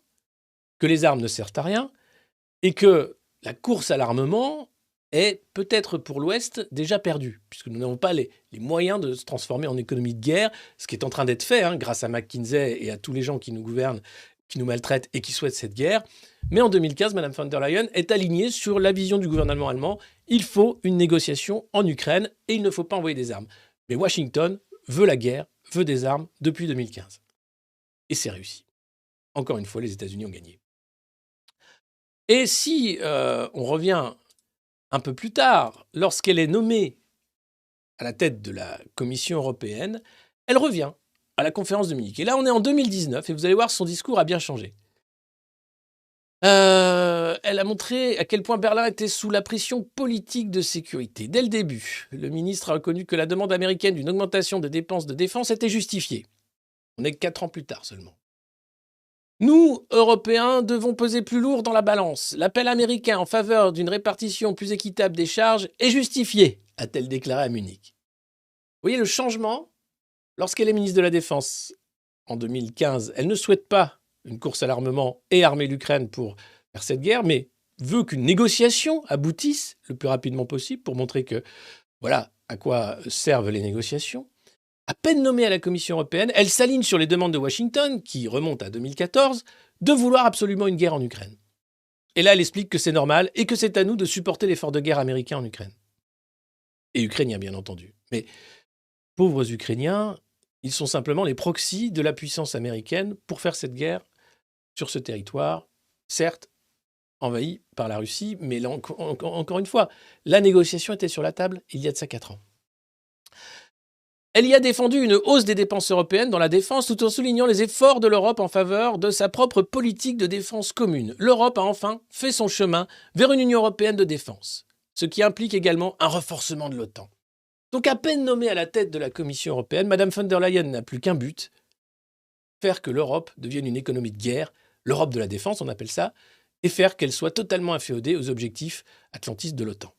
que les armes ne servent à rien, et que la course à l'armement est peut-être pour l'Ouest déjà perdue, puisque nous n'avons pas les moyens de se transformer en économie de guerre, ce qui est en train d'être fait grâce à McKinsey et à tous les gens qui nous gouvernent, qui nous maltraitent et qui souhaitent cette guerre. Mais en 2015, Mme von der Leyen est alignée sur la vision du gouvernement allemand. Il faut une négociation en Ukraine et il ne faut pas envoyer des armes. Mais Washington veut la guerre, veut des armes depuis 2015. Et c'est réussi. Encore une fois, les États-Unis ont gagné. Et si on revient un peu plus tard, lorsqu'elle est nommée à la tête de la Commission européenne, elle revient à la conférence de Munich. Et là, on est en 2019 et vous allez voir, son discours a bien changé. Elle a montré à quel point Berlin était sous la pression politique de sécurité. Dès le début, le ministre a reconnu que la demande américaine d'une augmentation des dépenses de défense était justifiée. On est 4 ans plus tard seulement. Nous, Européens, devons peser plus lourd dans la balance. L'appel américain en faveur d'une répartition plus équitable des charges est justifié, a-t-elle déclaré à Munich. Vous voyez le changement? Lorsqu'elle est ministre de la Défense en 2015, elle ne souhaite pas une course à l'armement et armer l'Ukraine pour faire cette guerre, mais veut qu'une négociation aboutisse le plus rapidement possible pour montrer que voilà à quoi servent les négociations. À peine nommée à la Commission européenne, elle s'aligne sur les demandes de Washington, qui remontent à 2014, de vouloir absolument une guerre en Ukraine. Et là, elle explique que c'est normal et que c'est à nous de supporter l'effort de guerre américain en Ukraine. Et ukrainiens, bien entendu. Mais pauvres Ukrainiens, ils sont simplement les proxys de la puissance américaine pour faire cette guerre sur ce territoire, certes envahi par la Russie, mais là, encore une fois, la négociation était sur la table il y a de ça 4 ans. Elle y a défendu une hausse des dépenses européennes dans la défense tout en soulignant les efforts de l'Europe en faveur de sa propre politique de défense commune. L'Europe a enfin fait son chemin vers une Union européenne de défense, ce qui implique également un renforcement de l'OTAN. Donc à peine nommée à la tête de la Commission européenne, Mme von der Leyen n'a plus qu'un but, faire que l'Europe devienne une économie de guerre, l'Europe de la défense on appelle ça, et faire qu'elle soit totalement inféodée aux objectifs atlantistes de l'OTAN.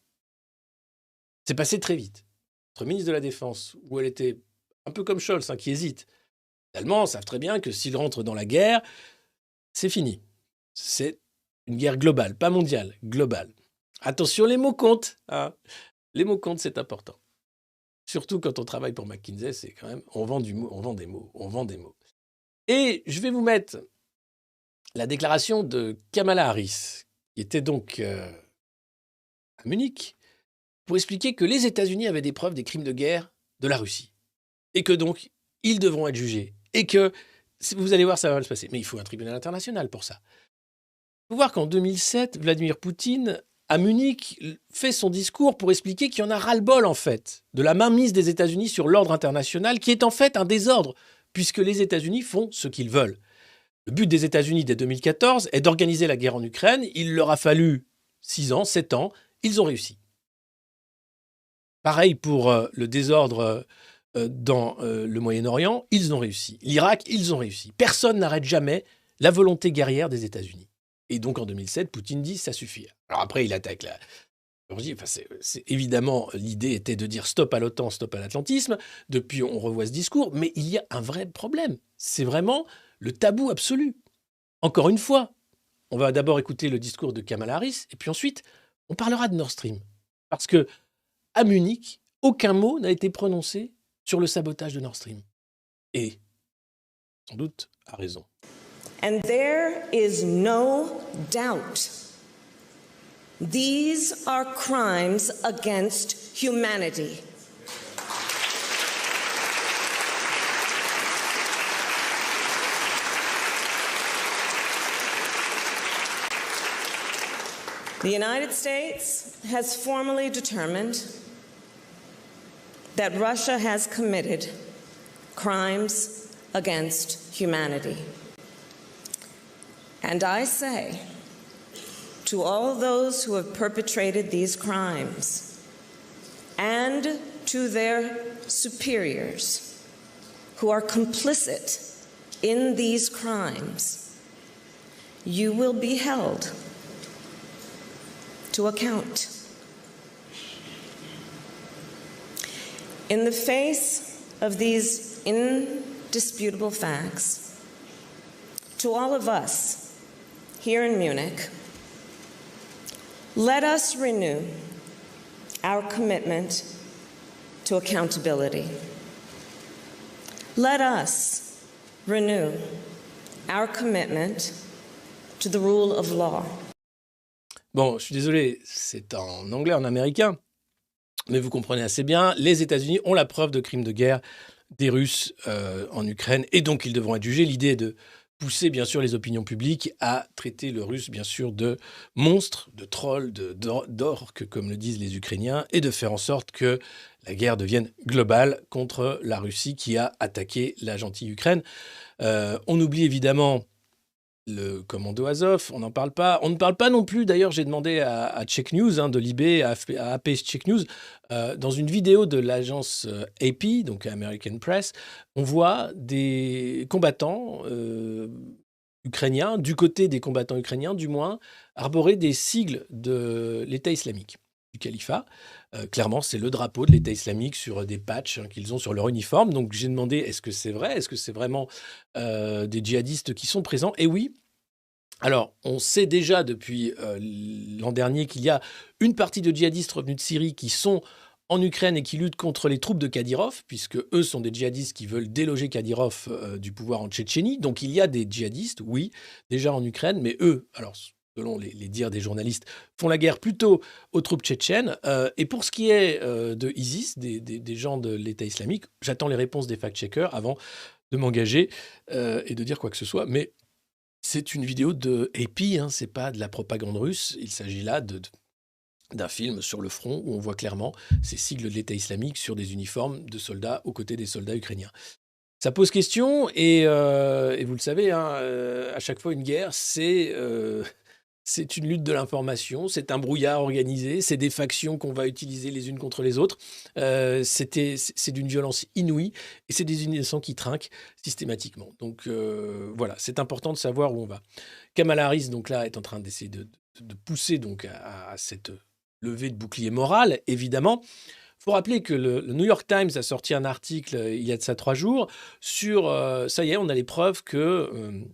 C'est passé très vite. Notre ministre de la Défense, où elle était un peu comme Scholz, qui hésite. Les Allemands savent très bien que s'ils rentrent dans la guerre, c'est fini. C'est une guerre globale, pas mondiale, globale. Attention, les mots comptent. Les mots comptent, c'est important. Surtout quand on travaille pour McKinsey, c'est quand même, on vend des mots. Et je vais vous mettre la déclaration de Kamala Harris, qui était donc à Munich, pour expliquer que les États-Unis avaient des preuves des crimes de guerre de la Russie. Et que donc, ils devront être jugés. Et que, vous allez voir, ça va mal se passer. Mais il faut un tribunal international pour ça. Il faut voir qu'en 2007, Vladimir Poutine, à Munich, fait son discours pour expliquer qu'il y en a ras-le-bol, en fait, de la mainmise des États-Unis sur l'ordre international, qui est en fait un désordre, puisque les États-Unis font ce qu'ils veulent. Le but des États-Unis dès 2014 est d'organiser la guerre en Ukraine. Il leur a fallu 6 ans, 7 ans. Ils ont réussi. Pareil pour le désordre dans le Moyen-Orient, ils ont réussi. L'Irak, ils ont réussi. Personne n'arrête jamais la volonté guerrière des États-Unis. Et donc en 2007, Poutine dit ça suffit. Alors après, il attaque la Géorgie. Enfin, évidemment, l'idée était de dire stop à l'OTAN, stop à l'atlantisme. Depuis, on revoit ce discours, mais il y a un vrai problème. C'est vraiment le tabou absolu. Encore une fois, on va d'abord écouter le discours de Kamala Harris, et puis ensuite, on parlera de Nord Stream. Parce que à Munich, aucun mot n'a été prononcé sur le sabotage de Nord Stream. Et, sans doute, a raison. And there is no doubt. These are crimes against humanity. The United States has formally determined that Russia has committed crimes against humanity. And I say to all those who have perpetrated these crimes and to their superiors who are complicit in these crimes, you will be held to account. In the face of these indisputable facts, to all of us here in Munich, let us renew our commitment to accountability. Let us renew our commitment to the rule of law. Bon, je suis désolé, c'est en anglais, en américain, mais vous comprenez assez bien, les États-Unis ont la preuve de crimes de guerre des Russes en Ukraine, et donc ils devront être jugés. L'idée est de pousser, bien sûr, les opinions publiques à traiter le Russe, bien sûr, de monstre, de troll, d'orque, comme le disent les Ukrainiens, et de faire en sorte que la guerre devienne globale contre la Russie qui a attaqué la gentille Ukraine. On oublie évidemment le commando Azov, on n'en parle pas. On ne parle pas non plus, d'ailleurs, j'ai demandé à Check News, de Libé, à AP Check News, dans une vidéo de l'agence AP, donc American Press, on voit des combattants ukrainiens, du côté des combattants ukrainiens du moins, arborer des sigles de l'État islamique, du califat. Clairement, c'est le drapeau de l'État islamique sur des patchs qu'ils ont sur leur uniforme. Donc j'ai demandé, est-ce que c'est vrai? Est-ce que c'est vraiment des djihadistes qui sont présents? Et oui. Alors, on sait déjà depuis l'an dernier qu'il y a une partie de djihadistes revenus de Syrie qui sont en Ukraine et qui luttent contre les troupes de Kadyrov, puisque eux sont des djihadistes qui veulent déloger Kadyrov du pouvoir en Tchétchénie. Donc il y a des djihadistes, oui, déjà en Ukraine, mais eux, alors selon les dires des journalistes, font la guerre plutôt aux troupes tchétchènes. Et pour ce qui est de ISIS, des gens de l'État islamique, j'attends les réponses des fact-checkers avant de m'engager et de dire quoi que ce soit. Mais c'est une vidéo de AP, c'est pas de la propagande russe. Il s'agit là d'un film sur le front où on voit clairement ces sigles de l'État islamique sur des uniformes de soldats aux côtés des soldats ukrainiens. Ça pose question et vous le savez, à chaque fois une guerre, c'est une lutte de l'information, c'est un brouillard organisé, c'est des factions qu'on va utiliser les unes contre les autres. C'est d'une violence inouïe et c'est des innocents qui trinquent systématiquement. Donc voilà, c'est important de savoir où on va. Kamala Harris, donc là, est en train d'essayer de pousser donc à cette levée de bouclier moral, évidemment. Il faut rappeler que le New York Times a sorti un article il y a de ça 3 jours sur, ça y est, on a les preuves que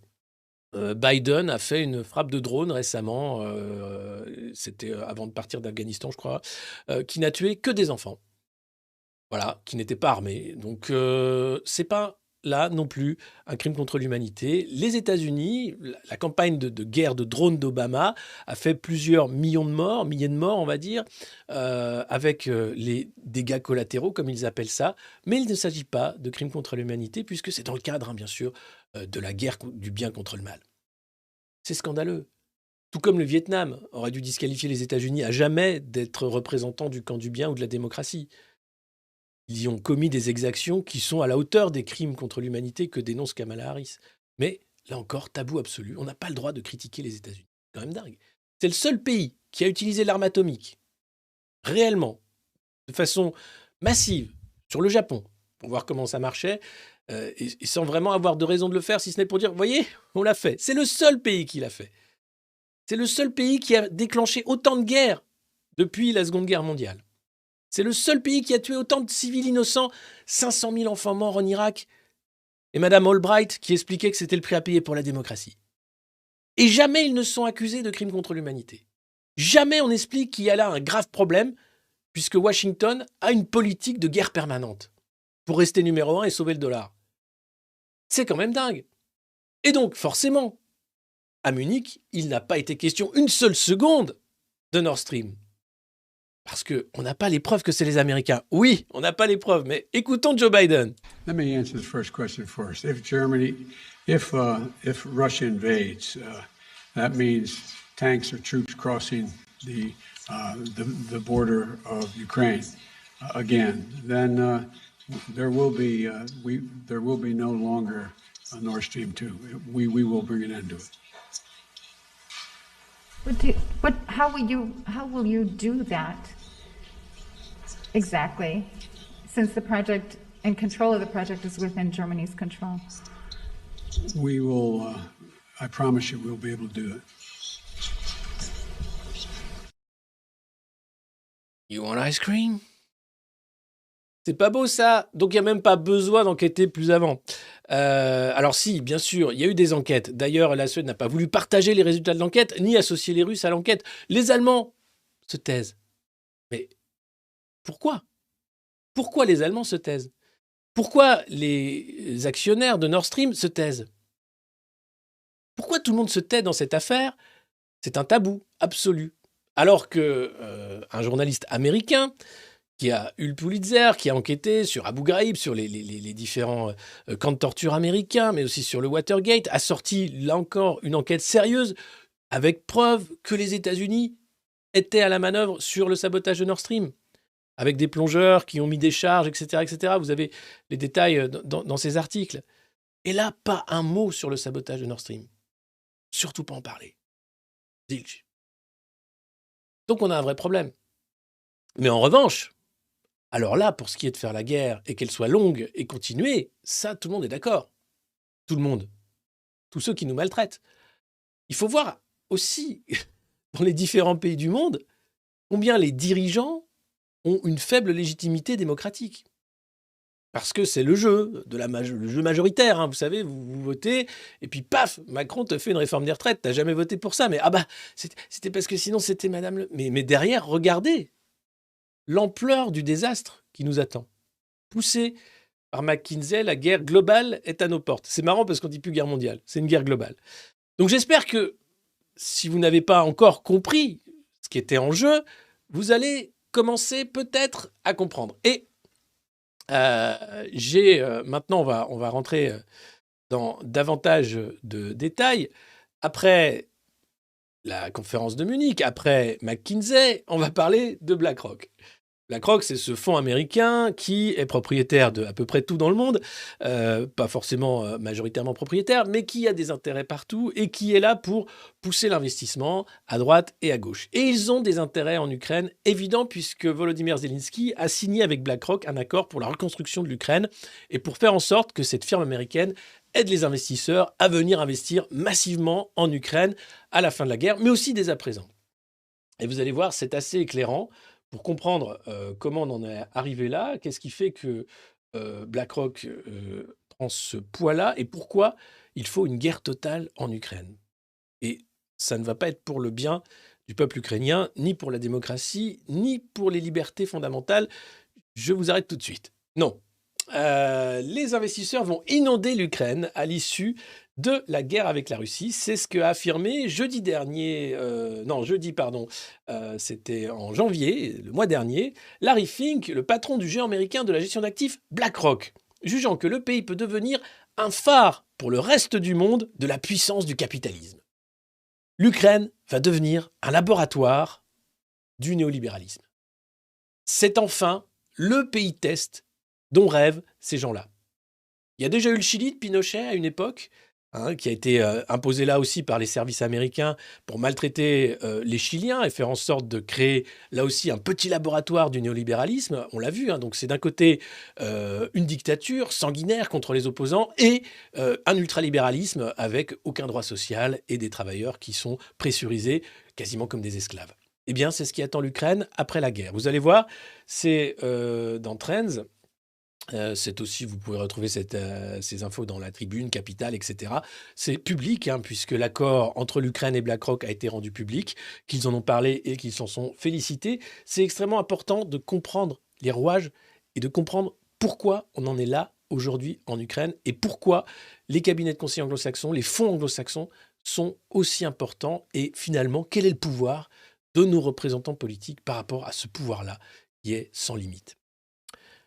Biden a fait une frappe de drone récemment, c'était avant de partir d'Afghanistan, je crois, qui n'a tué que des enfants. Voilà, qui n'étaient pas armés. Donc, c'est pas là non plus un crime contre l'humanité. Les États-Unis, la campagne de guerre de drones d'Obama a fait plusieurs milliers de morts, on va dire, avec les dégâts collatéraux, comme ils appellent ça. Mais il ne s'agit pas de crime contre l'humanité, puisque c'est dans le cadre, bien sûr, de la guerre du bien contre le mal. C'est scandaleux. Tout comme le Vietnam aurait dû disqualifier les États-Unis à jamais d'être représentants du camp du bien ou de la démocratie. Ils y ont commis des exactions qui sont à la hauteur des crimes contre l'humanité que dénonce Kamala Harris. Mais là encore, tabou absolu. On n'a pas le droit de critiquer les États-Unis. C'est quand même dingue. C'est le seul pays qui a utilisé l'arme atomique, réellement, de façon massive sur le Japon pour voir comment ça marchait, et sans vraiment avoir de raison de le faire, si ce n'est pour dire, vous voyez, on l'a fait. C'est le seul pays qui l'a fait. C'est le seul pays qui a déclenché autant de guerres depuis la Seconde Guerre mondiale. C'est le seul pays qui a tué autant de civils innocents, 500 000 enfants morts en Irak, et Madame Albright qui expliquait que c'était le prix à payer pour la démocratie. Et jamais ils ne sont accusés de crimes contre l'humanité. Jamais on explique qu'il y a là un grave problème, puisque Washington a une politique de guerre permanente pour rester numéro 1 et sauver le dollar. C'est quand même dingue. Et donc, forcément, à Munich, il n'a pas été question une seule seconde de Nord Stream. Parce qu'on n'a pas les preuves que c'est les Américains. Oui, on n'a pas les preuves, mais écoutons Joe Biden. Let me answer the first question first. If Russia invades, that means tanks or troops crossing the border of Ukraine again. Then there will be no longer a Nord Stream 2. We will bring an end to it. How will you do that exactly, since the project and control of the project is within Germany's control? We will, I promise you, we'll be able to do it. You want ice cream? C'est pas beau ça, donc il n'y a même pas besoin d'enquêter plus avant. Alors si, bien sûr, il y a eu des enquêtes. D'ailleurs, la Suède n'a pas voulu partager les résultats de l'enquête, ni associer les Russes à l'enquête. Les Allemands se taisent. Mais pourquoi? Pourquoi les Allemands se taisent? Pourquoi les actionnaires de Nord Stream se taisent? Pourquoi tout le monde se tait dans cette affaire? C'est un tabou absolu. Alors que un journaliste américain qui a eu le Pulitzer, qui a enquêté sur Abu Ghraib, sur les différents camps de torture américains, mais aussi sur le Watergate, a sorti, là encore, une enquête sérieuse, avec preuve que les États-Unis étaient à la manœuvre sur le sabotage de Nord Stream, avec des plongeurs qui ont mis des charges, etc., etc. Vous avez les détails dans ces articles. Et là, pas un mot sur le sabotage de Nord Stream. Surtout pas en parler. Zilch. Donc on a un vrai problème. Mais en revanche, alors là, pour ce qui est de faire la guerre et qu'elle soit longue et continuée, ça, tout le monde est d'accord. Tout le monde. Tous ceux qui nous maltraitent. Il faut voir aussi, dans les différents pays du monde, combien les dirigeants ont une faible légitimité démocratique. Parce que c'est le jeu, le jeu majoritaire. Hein. Vous savez, vous votez, et puis paf, Macron te fait une réforme des retraites. T'as jamais voté pour ça, mais c'était parce que sinon c'était Madame le... Mais derrière, regardez l'ampleur du désastre qui nous attend. Poussé par McKinsey, la guerre globale est à nos portes. C'est marrant parce qu'on ne dit plus guerre mondiale, c'est une guerre globale. Donc j'espère que si vous n'avez pas encore compris ce qui était en jeu, vous allez commencer peut-être à comprendre. Et maintenant, on va rentrer dans davantage de détails. Après la conférence de Munich, après McKinsey, on va parler de BlackRock. BlackRock, c'est ce fonds américain qui est propriétaire de à peu près tout dans le monde, pas forcément majoritairement propriétaire, mais qui a des intérêts partout et qui est là pour pousser l'investissement à droite et à gauche. Et ils ont des intérêts en Ukraine évidents puisque Volodymyr Zelensky a signé avec BlackRock un accord pour la reconstruction de l'Ukraine et pour faire en sorte que cette firme américaine aide les investisseurs à venir investir massivement en Ukraine à la fin de la guerre, mais aussi dès à présent. Et vous allez voir, c'est assez éclairant pour comprendre comment on en est arrivé là, qu'est-ce qui fait que BlackRock prend ce poids-là et pourquoi il faut une guerre totale en Ukraine. Et ça ne va pas être pour le bien du peuple ukrainien, ni pour la démocratie, ni pour les libertés fondamentales. Je vous arrête tout de suite. Non. Les investisseurs vont inonder l'Ukraine à l'issue de la guerre avec la Russie. C'est ce qu'a affirmé c'était en janvier, le mois dernier, Larry Fink, le patron du géant américain de la gestion d'actifs BlackRock, jugeant que le pays peut devenir un phare pour le reste du monde de la puissance du capitalisme. L'Ukraine va devenir un laboratoire du néolibéralisme. C'est enfin le pays test dont rêvent ces gens-là. Il y a déjà eu le Chili de Pinochet à une époque, hein, qui a été imposée là aussi par les services américains pour maltraiter les Chiliens et faire en sorte de créer là aussi un petit laboratoire du néolibéralisme. On l'a vu, hein, donc c'est d'un côté une dictature sanguinaire contre les opposants et un ultralibéralisme avec aucun droit social et des travailleurs qui sont pressurisés quasiment comme des esclaves. Eh bien, c'est ce qui attend l'Ukraine après la guerre. Vous allez voir, c'est dans Trends. C'est aussi, vous pouvez retrouver ces infos dans la Tribune, Capitale, etc. C'est public, hein, puisque l'accord entre l'Ukraine et BlackRock a été rendu public, qu'ils en ont parlé et qu'ils s'en sont félicités. C'est extrêmement important de comprendre les rouages et de comprendre pourquoi on en est là aujourd'hui en Ukraine et pourquoi les cabinets de conseil anglo-saxons, les fonds anglo-saxons sont aussi importants et finalement, quel est le pouvoir de nos représentants politiques par rapport à ce pouvoir-là qui est sans limite.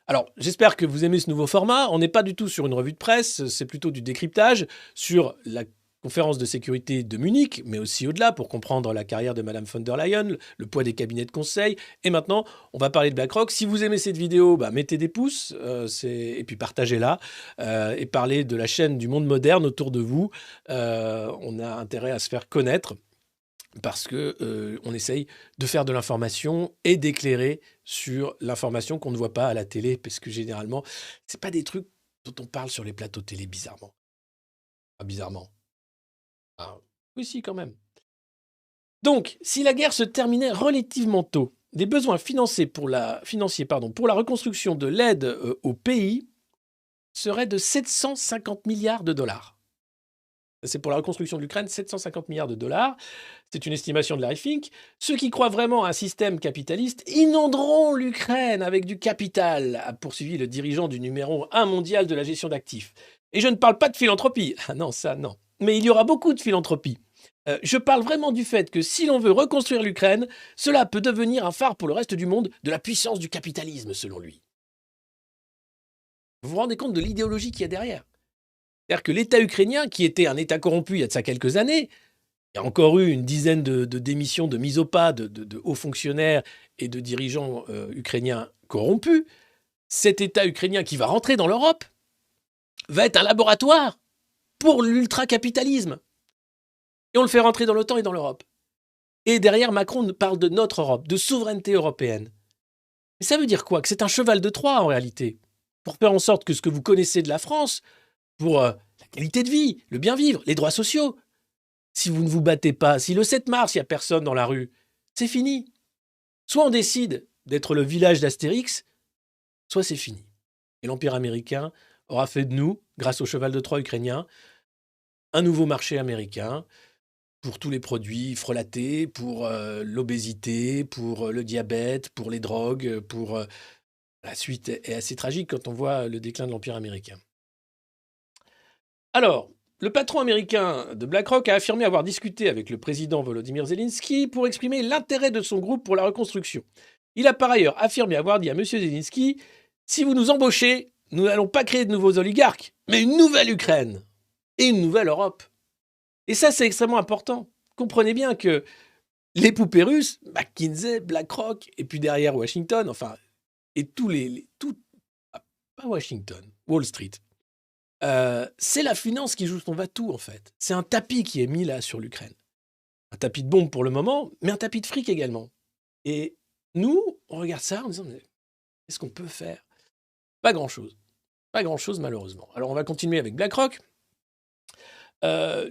Alors, j'espère que vous aimez ce nouveau format. On n'est pas du tout sur une revue de presse, c'est plutôt du décryptage sur la conférence de sécurité de Munich, mais aussi au-delà pour comprendre la carrière de Madame von der Leyen, le poids des cabinets de conseil. Et maintenant, on va parler de BlackRock. Si vous aimez cette vidéo, mettez des pouces et puis partagez-la et parlez de la chaîne du monde moderne autour de vous. On a intérêt à se faire connaître, parce que on essaye de faire de l'information et d'éclairer sur l'information qu'on ne voit pas à la télé, parce que généralement, c'est pas des trucs dont on parle sur les plateaux télé, bizarrement. Pas bizarrement. Ah, oui, si, quand même. Donc, si la guerre se terminait relativement tôt, des besoins financiers pour la reconstruction de l'aide au pays seraient de 750 milliards de dollars. C'est pour la reconstruction de l'Ukraine, 750 milliards de dollars. C'est une estimation de Larry Fink. Ceux qui croient vraiment à un système capitaliste inonderont l'Ukraine avec du capital, a poursuivi le dirigeant du numéro 1 mondial de la gestion d'actifs. Et je ne parle pas de philanthropie. Ah non, ça, non. Mais il y aura beaucoup de philanthropie. Je parle vraiment du fait que si l'on veut reconstruire l'Ukraine, cela peut devenir un phare pour le reste du monde de la puissance du capitalisme, selon lui. Vous vous rendez compte de l'idéologie qu'il y a derrière ? C'est-à-dire que l'État ukrainien, qui était un État corrompu il y a de ça quelques années, il y a encore eu une dizaine de démissions, de mises au pas de hauts fonctionnaires et de dirigeants ukrainiens corrompus. Cet État ukrainien qui va rentrer dans l'Europe va être un laboratoire pour l'ultracapitalisme. Et on le fait rentrer dans l'OTAN et dans l'Europe. Et derrière, Macron parle de notre Europe, de souveraineté européenne. Mais ça veut dire quoi ? Que c'est un cheval de Troie en réalité, pour faire en sorte que ce que vous connaissez de la France, pour la qualité de vie, le bien vivre, les droits sociaux. Si vous ne vous battez pas, si le 7 mars, il n'y a personne dans la rue, c'est fini. Soit on décide d'être le village d'Astérix, soit c'est fini. Et l'Empire américain aura fait de nous, grâce au cheval de Troie ukrainien, un nouveau marché américain pour tous les produits frelatés, pour l'obésité, pour le diabète, pour les drogues, pour... La suite est assez tragique quand on voit le déclin de l'Empire américain. Alors, le patron américain de BlackRock a affirmé avoir discuté avec le président Volodymyr Zelensky pour exprimer l'intérêt de son groupe pour la reconstruction. Il a par ailleurs affirmé avoir dit à M. Zelensky « Si vous nous embauchez, nous n'allons pas créer de nouveaux oligarques, mais une nouvelle Ukraine et une nouvelle Europe. » Et ça, c'est extrêmement important. Comprenez bien que les poupées russes, McKinsey, BlackRock, et puis derrière Washington, enfin, et pas Washington, Wall Street, c'est la finance qui joue son va-tout, en fait. C'est un tapis qui est mis là sur l'Ukraine. Un tapis de bombe pour le moment, mais un tapis de fric également. Et nous, on regarde ça en disant, mais qu'est-ce qu'on peut faire ? Pas grand-chose. Pas grand-chose, malheureusement. Alors, on va continuer avec BlackRock.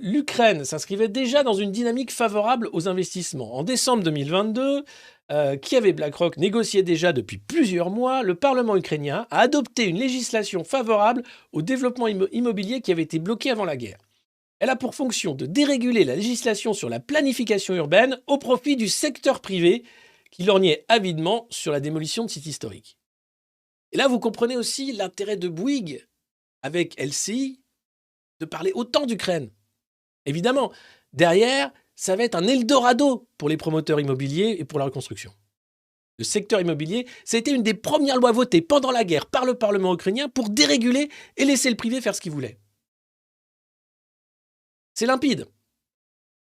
L'Ukraine s'inscrivait déjà dans une dynamique favorable aux investissements. En décembre 2022, qui avait BlackRock négocié déjà depuis plusieurs mois, le Parlement ukrainien a adopté une législation favorable au développement immobilier qui avait été bloqué avant la guerre. Elle a pour fonction de déréguler la législation sur la planification urbaine au profit du secteur privé qui lorgnait avidement sur la démolition de sites historiques. Et là, vous comprenez aussi l'intérêt de Bouygues avec LCI de parler autant d'Ukraine. Évidemment, derrière, ça va être un Eldorado pour les promoteurs immobiliers et pour la reconstruction. Le secteur immobilier, ça a été une des premières lois votées pendant la guerre par le Parlement ukrainien pour déréguler et laisser le privé faire ce qu'il voulait. C'est limpide.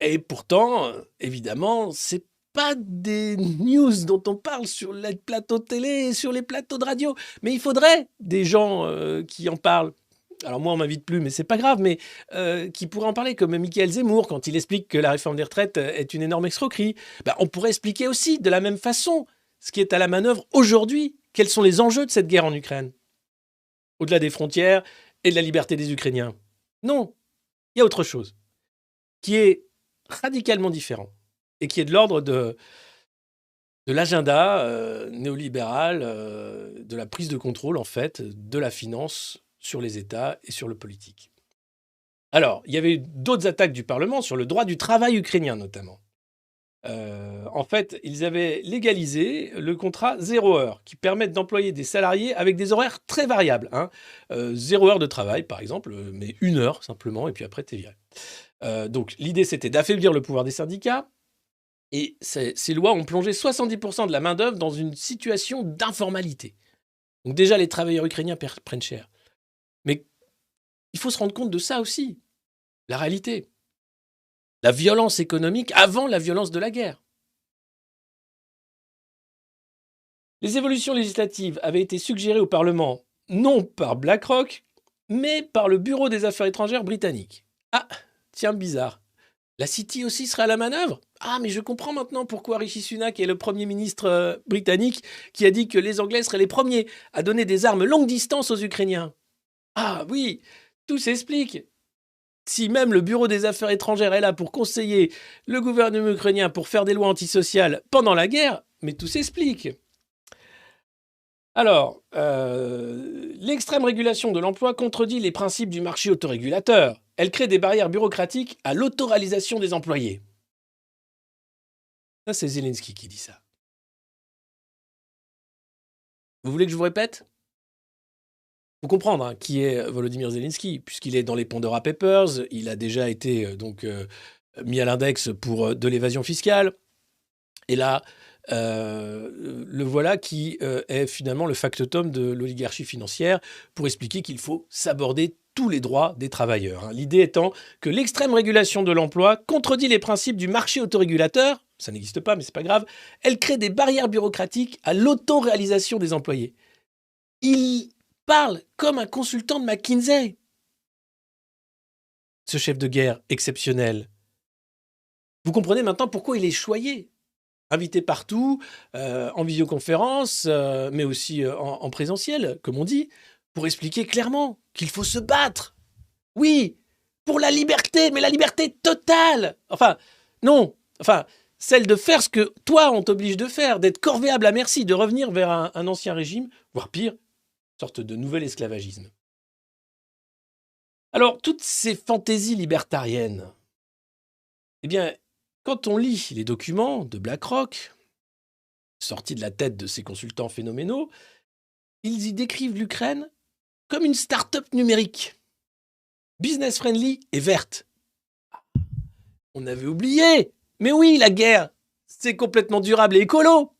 Et pourtant, évidemment, c'est pas des news dont on parle sur les plateaux de télé et sur les plateaux de radio. Mais il faudrait des gens qui en parlent. alors moi on m'invite plus, mais c'est pas grave, mais qui pourrait en parler, comme Michael Zemmour, quand il explique que la réforme des retraites est une énorme escroquerie. Ben, on pourrait expliquer aussi de la même façon ce qui est à la manœuvre aujourd'hui. Quels sont les enjeux de cette guerre en Ukraine? Au-delà des frontières et de la liberté des Ukrainiens. Non, il y a autre chose qui est radicalement différent et qui est de l'ordre de l'agenda néolibéral, de la prise de contrôle, en fait, de la finance sur les États et sur le politique. Alors, il y avait eu d'autres attaques du Parlement sur le droit du travail ukrainien, notamment. En fait, ils avaient légalisé le contrat 0 heure, qui permet d'employer des salariés avec des horaires très variables. 0 heure de travail, par exemple, mais 1 heure simplement, et puis après, t'es viré. Donc, l'idée, c'était d'affaiblir le pouvoir des syndicats. Et ces lois ont plongé 70% de la main-d'œuvre dans une situation d'informalité. Donc déjà, les travailleurs ukrainiens prennent cher. Mais il faut se rendre compte de ça aussi, la réalité. La violence économique avant la violence de la guerre. Les évolutions législatives avaient été suggérées au Parlement non par BlackRock, mais par le Bureau des Affaires étrangères britannique. Ah, tiens, bizarre. La City aussi serait à la manœuvre? Ah, mais je comprends maintenant pourquoi Rishi Sunak est le Premier ministre britannique qui a dit que les Anglais seraient les premiers à donner des armes longue distance aux Ukrainiens. Ah oui, tout s'explique. Si même le Bureau des Affaires étrangères est là pour conseiller le gouvernement ukrainien pour faire des lois antisociales pendant la guerre, mais tout s'explique. Alors, l'extrême régulation de l'emploi contredit les principes du marché autorégulateur. Elle crée des barrières bureaucratiques à l'autoréalisation des employés. Ça, c'est Zelensky qui dit ça. Vous voulez que je vous répète? Faut comprendre qui est Volodymyr Zelensky, puisqu'il est dans les Pandora Papers, il a déjà été mis à l'index pour de l'évasion fiscale, et là, le voilà qui est finalement le factotum de l'oligarchie financière pour expliquer qu'il faut s'aborder tous les droits des travailleurs. L'idée étant que l'extrême régulation de l'emploi contredit les principes du marché autorégulateur, ça n'existe pas mais c'est pas grave, elle crée des barrières bureaucratiques à l'autoréalisation des employés. Il parle comme un consultant de McKinsey. Ce chef de guerre exceptionnel. Vous comprenez maintenant pourquoi il est choyé. Invité partout, en visioconférence, mais aussi en présentiel, comme on dit, pour expliquer clairement qu'il faut se battre. Oui, pour la liberté, mais la liberté totale. Enfin, non, celle de faire ce que toi, on t'oblige de faire, d'être corvéable à merci, de revenir vers un ancien régime, voire pire, sorte de nouvel esclavagisme. Alors, toutes ces fantaisies libertariennes, eh bien, quand on lit les documents de BlackRock, sortis de la tête de ces consultants phénoménaux, ils y décrivent l'Ukraine comme une start-up numérique, business-friendly et verte. On avait oublié. Mais oui, la guerre, c'est complètement durable et écolo.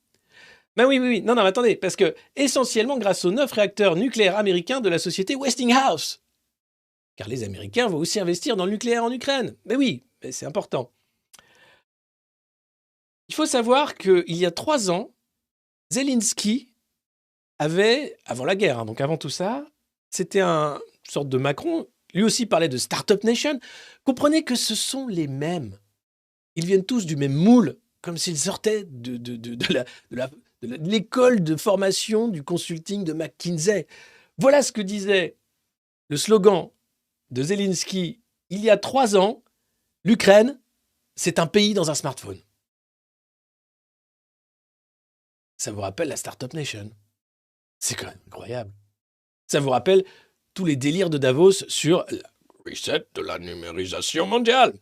Ben oui. Non, attendez, parce que essentiellement grâce aux 9 réacteurs nucléaires américains de la société Westinghouse. Car les Américains vont aussi investir dans le nucléaire en Ukraine. Mais oui, c'est important. Il faut savoir qu'il y a 3 ans, Zelensky avait, avant la guerre, donc avant tout ça, c'était une sorte de Macron, lui aussi parlait de Startup Nation. Comprenez que ce sont les mêmes. Ils viennent tous du même moule, comme s'ils sortaient de l'école de formation du consulting de McKinsey. Voilà ce que disait le slogan de Zelensky il y a 3 ans. L'Ukraine, c'est un pays dans un smartphone. Ça vous rappelle la Startup Nation. C'est quand même incroyable. Ça vous rappelle tous les délires de Davos sur la reset de la numérisation mondiale.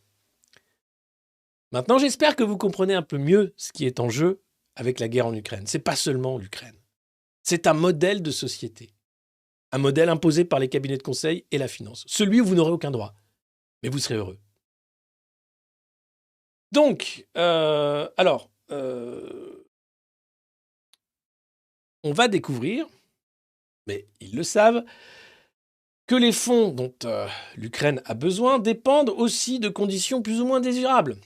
Maintenant, j'espère que vous comprenez un peu mieux ce qui est en jeu avec la guerre en Ukraine. C'est pas seulement l'Ukraine. C'est un modèle de société. Un modèle imposé par les cabinets de conseil et la finance. Celui où vous n'aurez aucun droit. Mais vous serez heureux. Donc, on va découvrir, mais ils le savent, que les fonds dont l'Ukraine a besoin dépendent aussi de conditions plus ou moins désirables.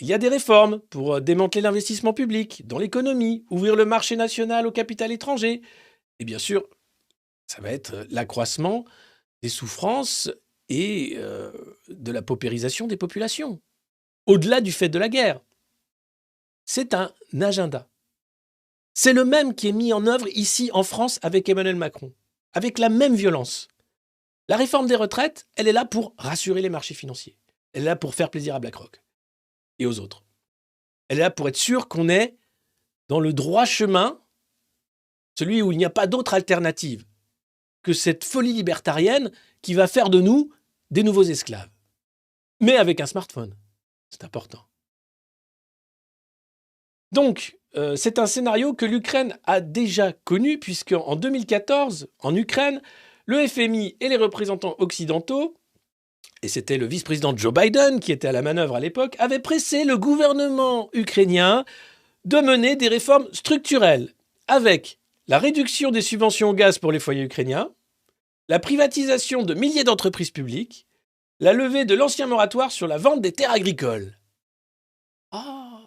Il y a des réformes pour démanteler l'investissement public dans l'économie, ouvrir le marché national au capital étranger. Et bien sûr, ça va être l'accroissement des souffrances et de la paupérisation des populations, au-delà du fait de la guerre. C'est un agenda. C'est le même qui est mis en œuvre ici en France avec Emmanuel Macron, avec la même violence. La réforme des retraites, elle est là pour rassurer les marchés financiers. Elle est là pour faire plaisir à BlackRock et aux autres. Elle est là pour être sûr qu'on est dans le droit chemin, celui où il n'y a pas d'autre alternative que cette folie libertarienne qui va faire de nous des nouveaux esclaves. Mais avec un smartphone. C'est important. Donc, c'est un scénario que l'Ukraine a déjà connu, puisqu'en 2014, en Ukraine, le FMI et les représentants occidentaux, et c'était le vice-président Joe Biden qui était à la manœuvre à l'époque, avaient pressé le gouvernement ukrainien de mener des réformes structurelles, avec la réduction des subventions au gaz pour les foyers ukrainiens, la privatisation de milliers d'entreprises publiques, la levée de l'ancien moratoire sur la vente des terres agricoles. Oh,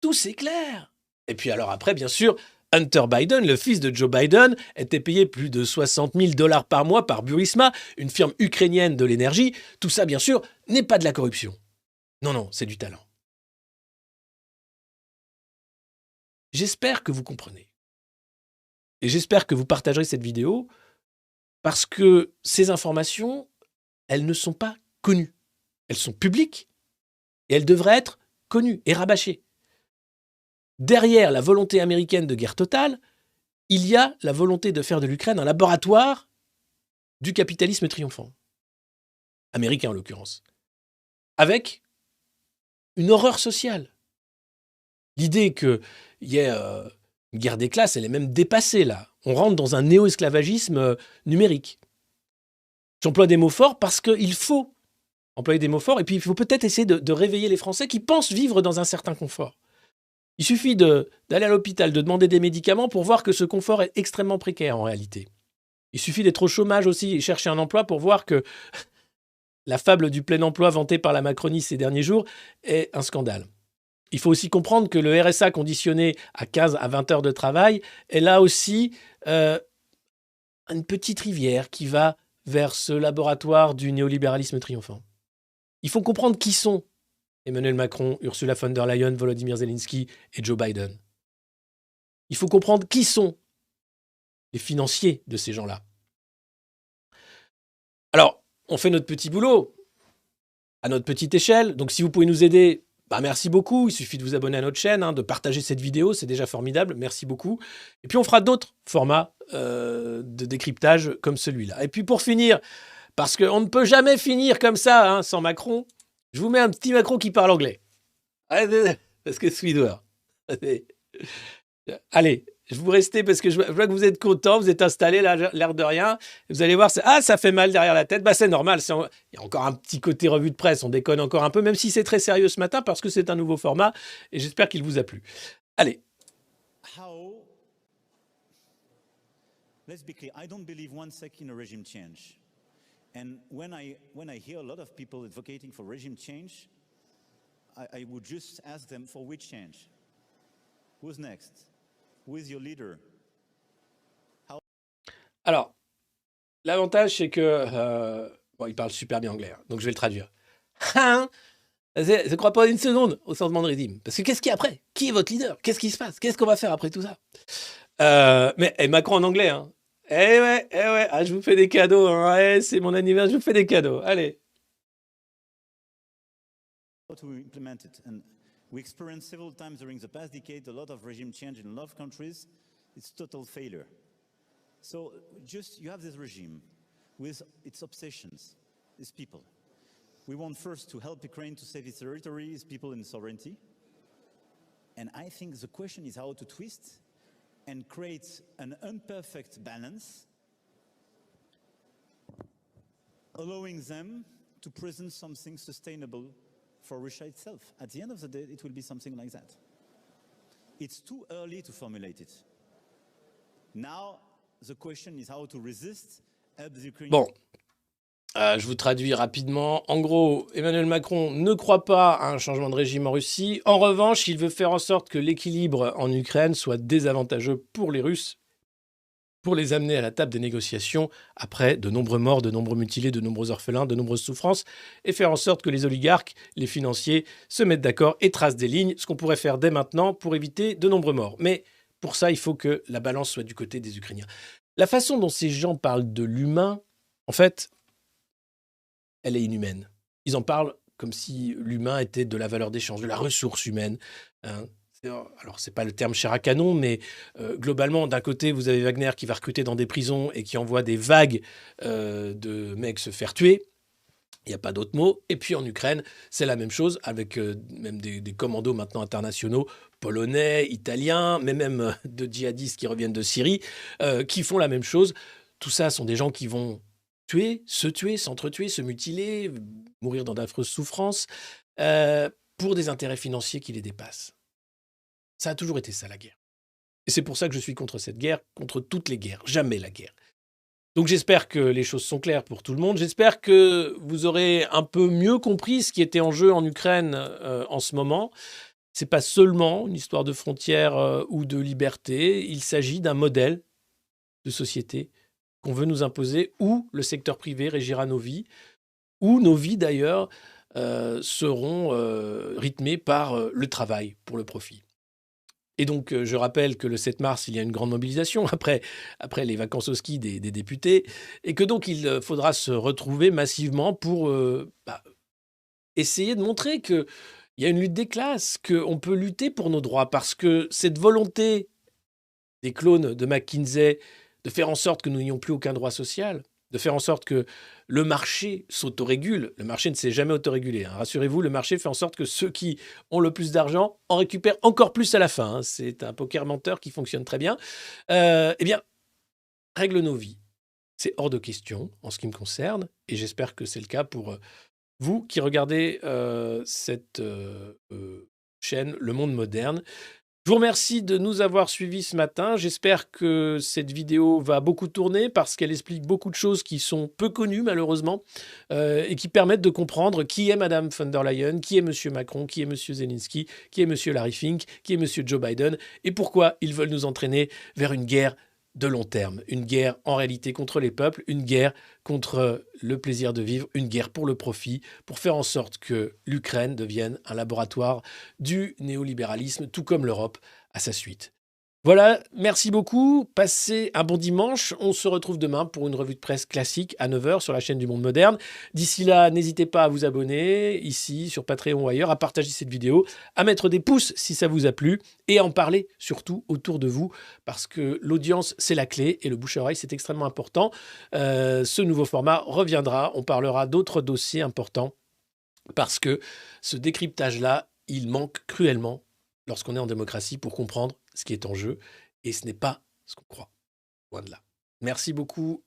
tout c'est clair. Et puis alors après, bien sûr, Hunter Biden, le fils de Joe Biden, était payé plus de 60 000 $ par mois par Burisma, une firme ukrainienne de l'énergie. Tout ça, bien sûr, n'est pas de la corruption. Non, non, c'est du talent. J'espère que vous comprenez. Et j'espère que vous partagerez cette vidéo parce que ces informations, elles ne sont pas connues. Elles sont publiques et elles devraient être connues et rabâchées. Derrière la volonté américaine de guerre totale, il y a la volonté de faire de l'Ukraine un laboratoire du capitalisme triomphant. Américain en l'occurrence. Avec une horreur sociale. L'idée qu'il y ait une guerre des classes, elle est même dépassée là. On rentre dans un néo-esclavagisme numérique. J'emploie des mots forts parce qu'il faut employer des mots forts et puis il faut peut-être essayer de réveiller les Français qui pensent vivre dans un certain confort. Il suffit d'aller à l'hôpital, de demander des médicaments pour voir que ce confort est extrêmement précaire en réalité. Il suffit d'être au chômage aussi et chercher un emploi pour voir que la fable du plein emploi vantée par la Macronie ces derniers jours est un scandale. Il faut aussi comprendre que le RSA conditionné à 15 à 20 heures de travail est là aussi une petite rivière qui va vers ce laboratoire du néolibéralisme triomphant. Il faut comprendre qui sont Emmanuel Macron, Ursula von der Leyen, Volodymyr Zelensky et Joe Biden. Il faut comprendre qui sont les financiers de ces gens-là. Alors, on fait notre petit boulot à notre petite échelle. Donc, si vous pouvez nous aider, merci beaucoup. Il suffit de vous abonner à notre chaîne, de partager cette vidéo. C'est déjà formidable. Merci beaucoup. Et puis, on fera d'autres formats de décryptage comme celui-là. Et puis, pour finir, parce qu'on ne peut jamais finir comme ça sans Macron, je vous mets un petit Macron qui parle anglais. Parce que suédois. Allez, je vous restez parce que je vois que vous êtes contents, vous êtes installés là, l'air de rien. Vous allez voir, ça fait mal derrière la tête. C'est normal. Il y a encore un petit côté revue de presse. On déconne encore un peu, même si c'est très sérieux ce matin parce que c'est un nouveau format et j'espère qu'il vous a plu. Allez. Let's be clear. I don't believe one second in a regime change. And when I hear a lot of people advocating for regime change, I would just ask them for which change? Who's next? Who is your leader? Alors, l'avantage, c'est que... il parle super bien anglais, donc je vais le traduire. Je ne crois pas une seconde au changement de régime. Parce que qu'est-ce qu'il y a après? Qui est votre leader? Qu'est-ce qui se passe? Qu'est-ce qu'on va faire après tout ça? Mais Macron en anglais, hein. Eh ouais, je vous fais des cadeaux, hein. C'est mon anniversaire, je vous fais des cadeaux. Allez. To implement it. And we experienced several times during the past decade a lot of regime change in a lot of countries. It's total failure. So just you have this regime with its obsessions, its people. We want first to help Ukraine to save its territory, its people and sovereignty. And I think the question is how to twist and create an imperfect balance, allowing them to present something sustainable for Russia itself. At the end of the day, it will be something like that. It's too early to formulate it. Now, the question is how to resist, help the Ukrainians. Bon, je vous traduis rapidement. En gros, Emmanuel Macron ne croit pas à un changement de régime en Russie. En revanche, il veut faire en sorte que l'équilibre en Ukraine soit désavantageux pour les Russes, pour les amener à la table des négociations après de nombreux morts, de nombreux mutilés, de nombreux orphelins, de nombreuses souffrances, et faire en sorte que les oligarques, les financiers se mettent d'accord et tracent des lignes, ce qu'on pourrait faire dès maintenant pour éviter de nombreux morts. Mais pour ça, il faut que la balance soit du côté des Ukrainiens. La façon dont ces gens parlent de l'humain, en fait, elle est inhumaine. Ils en parlent comme si l'humain était de la valeur d'échange, de la ressource humaine. Hein. Alors, ce n'est pas le terme chair à canon, mais globalement, d'un côté, vous avez Wagner qui va recruter dans des prisons et qui envoie des vagues de mecs se faire tuer. Il n'y a pas d'autre mot. Et puis en Ukraine, c'est la même chose, avec même des commandos maintenant internationaux, polonais, italiens, mais même de djihadistes qui reviennent de Syrie, qui font la même chose. Tout ça sont des gens qui vont tuer, s'entretuer, se mutiler, mourir dans d'affreuses souffrances, pour des intérêts financiers qui les dépassent. Ça a toujours été ça, la guerre. Et c'est pour ça que je suis contre cette guerre, contre toutes les guerres, jamais la guerre. Donc j'espère que les choses sont claires pour tout le monde. J'espère que vous aurez un peu mieux compris ce qui était en jeu en Ukraine en ce moment. Ce n'est pas seulement une histoire de frontières ou de liberté. Il s'agit d'un modèle de société qu'on veut nous imposer, où le secteur privé régira nos vies, où nos vies d'ailleurs seront rythmées par le travail pour le profit. Et donc, je rappelle que le 7 mars, il y a une grande mobilisation après les vacances au ski des députés, et que donc il faudra se retrouver massivement pour essayer de montrer qu'il y a une lutte des classes, qu'on peut lutter pour nos droits, parce que cette volonté des clones de McKinsey de faire en sorte que nous n'ayons plus aucun droit social, de faire en sorte que le marché s'autorégule. Le marché ne s'est jamais autorégulé. Hein. Rassurez-vous, le marché fait en sorte que ceux qui ont le plus d'argent en récupèrent encore plus à la fin. Hein. C'est un poker menteur qui fonctionne très bien. Eh bien, règle nos vies. C'est hors de question en ce qui me concerne, et j'espère que c'est le cas pour vous qui regardez cette chaîne Le Monde Moderne. Je vous remercie de nous avoir suivis ce matin. J'espère que cette vidéo va beaucoup tourner parce qu'elle explique beaucoup de choses qui sont peu connues malheureusement et qui permettent de comprendre qui est Madame von der Leyen, qui est Monsieur Macron, qui est Monsieur Zelensky, qui est Monsieur Larry Fink, qui est Monsieur Joe Biden et pourquoi ils veulent nous entraîner vers une guerre de long terme. Une guerre en réalité contre les peuples, une guerre contre le plaisir de vivre, une guerre pour le profit, pour faire en sorte que l'Ukraine devienne un laboratoire du néolibéralisme, tout comme l'Europe à sa suite. Voilà, merci beaucoup, passez un bon dimanche. On se retrouve demain pour une revue de presse classique à 9h sur la chaîne du Monde Moderne. D'ici là, n'hésitez pas à vous abonner ici sur Patreon ou ailleurs, à partager cette vidéo, à mettre des pouces si ça vous a plu et à en parler surtout autour de vous parce que l'audience, c'est la clé et le bouche-à-oreille, c'est extrêmement important. Ce nouveau format reviendra, on parlera d'autres dossiers importants parce que ce décryptage-là, il manque cruellement lorsqu'on est en démocratie pour comprendre ce qui est en jeu, et ce n'est pas ce qu'on croit. Loin de là. Merci beaucoup.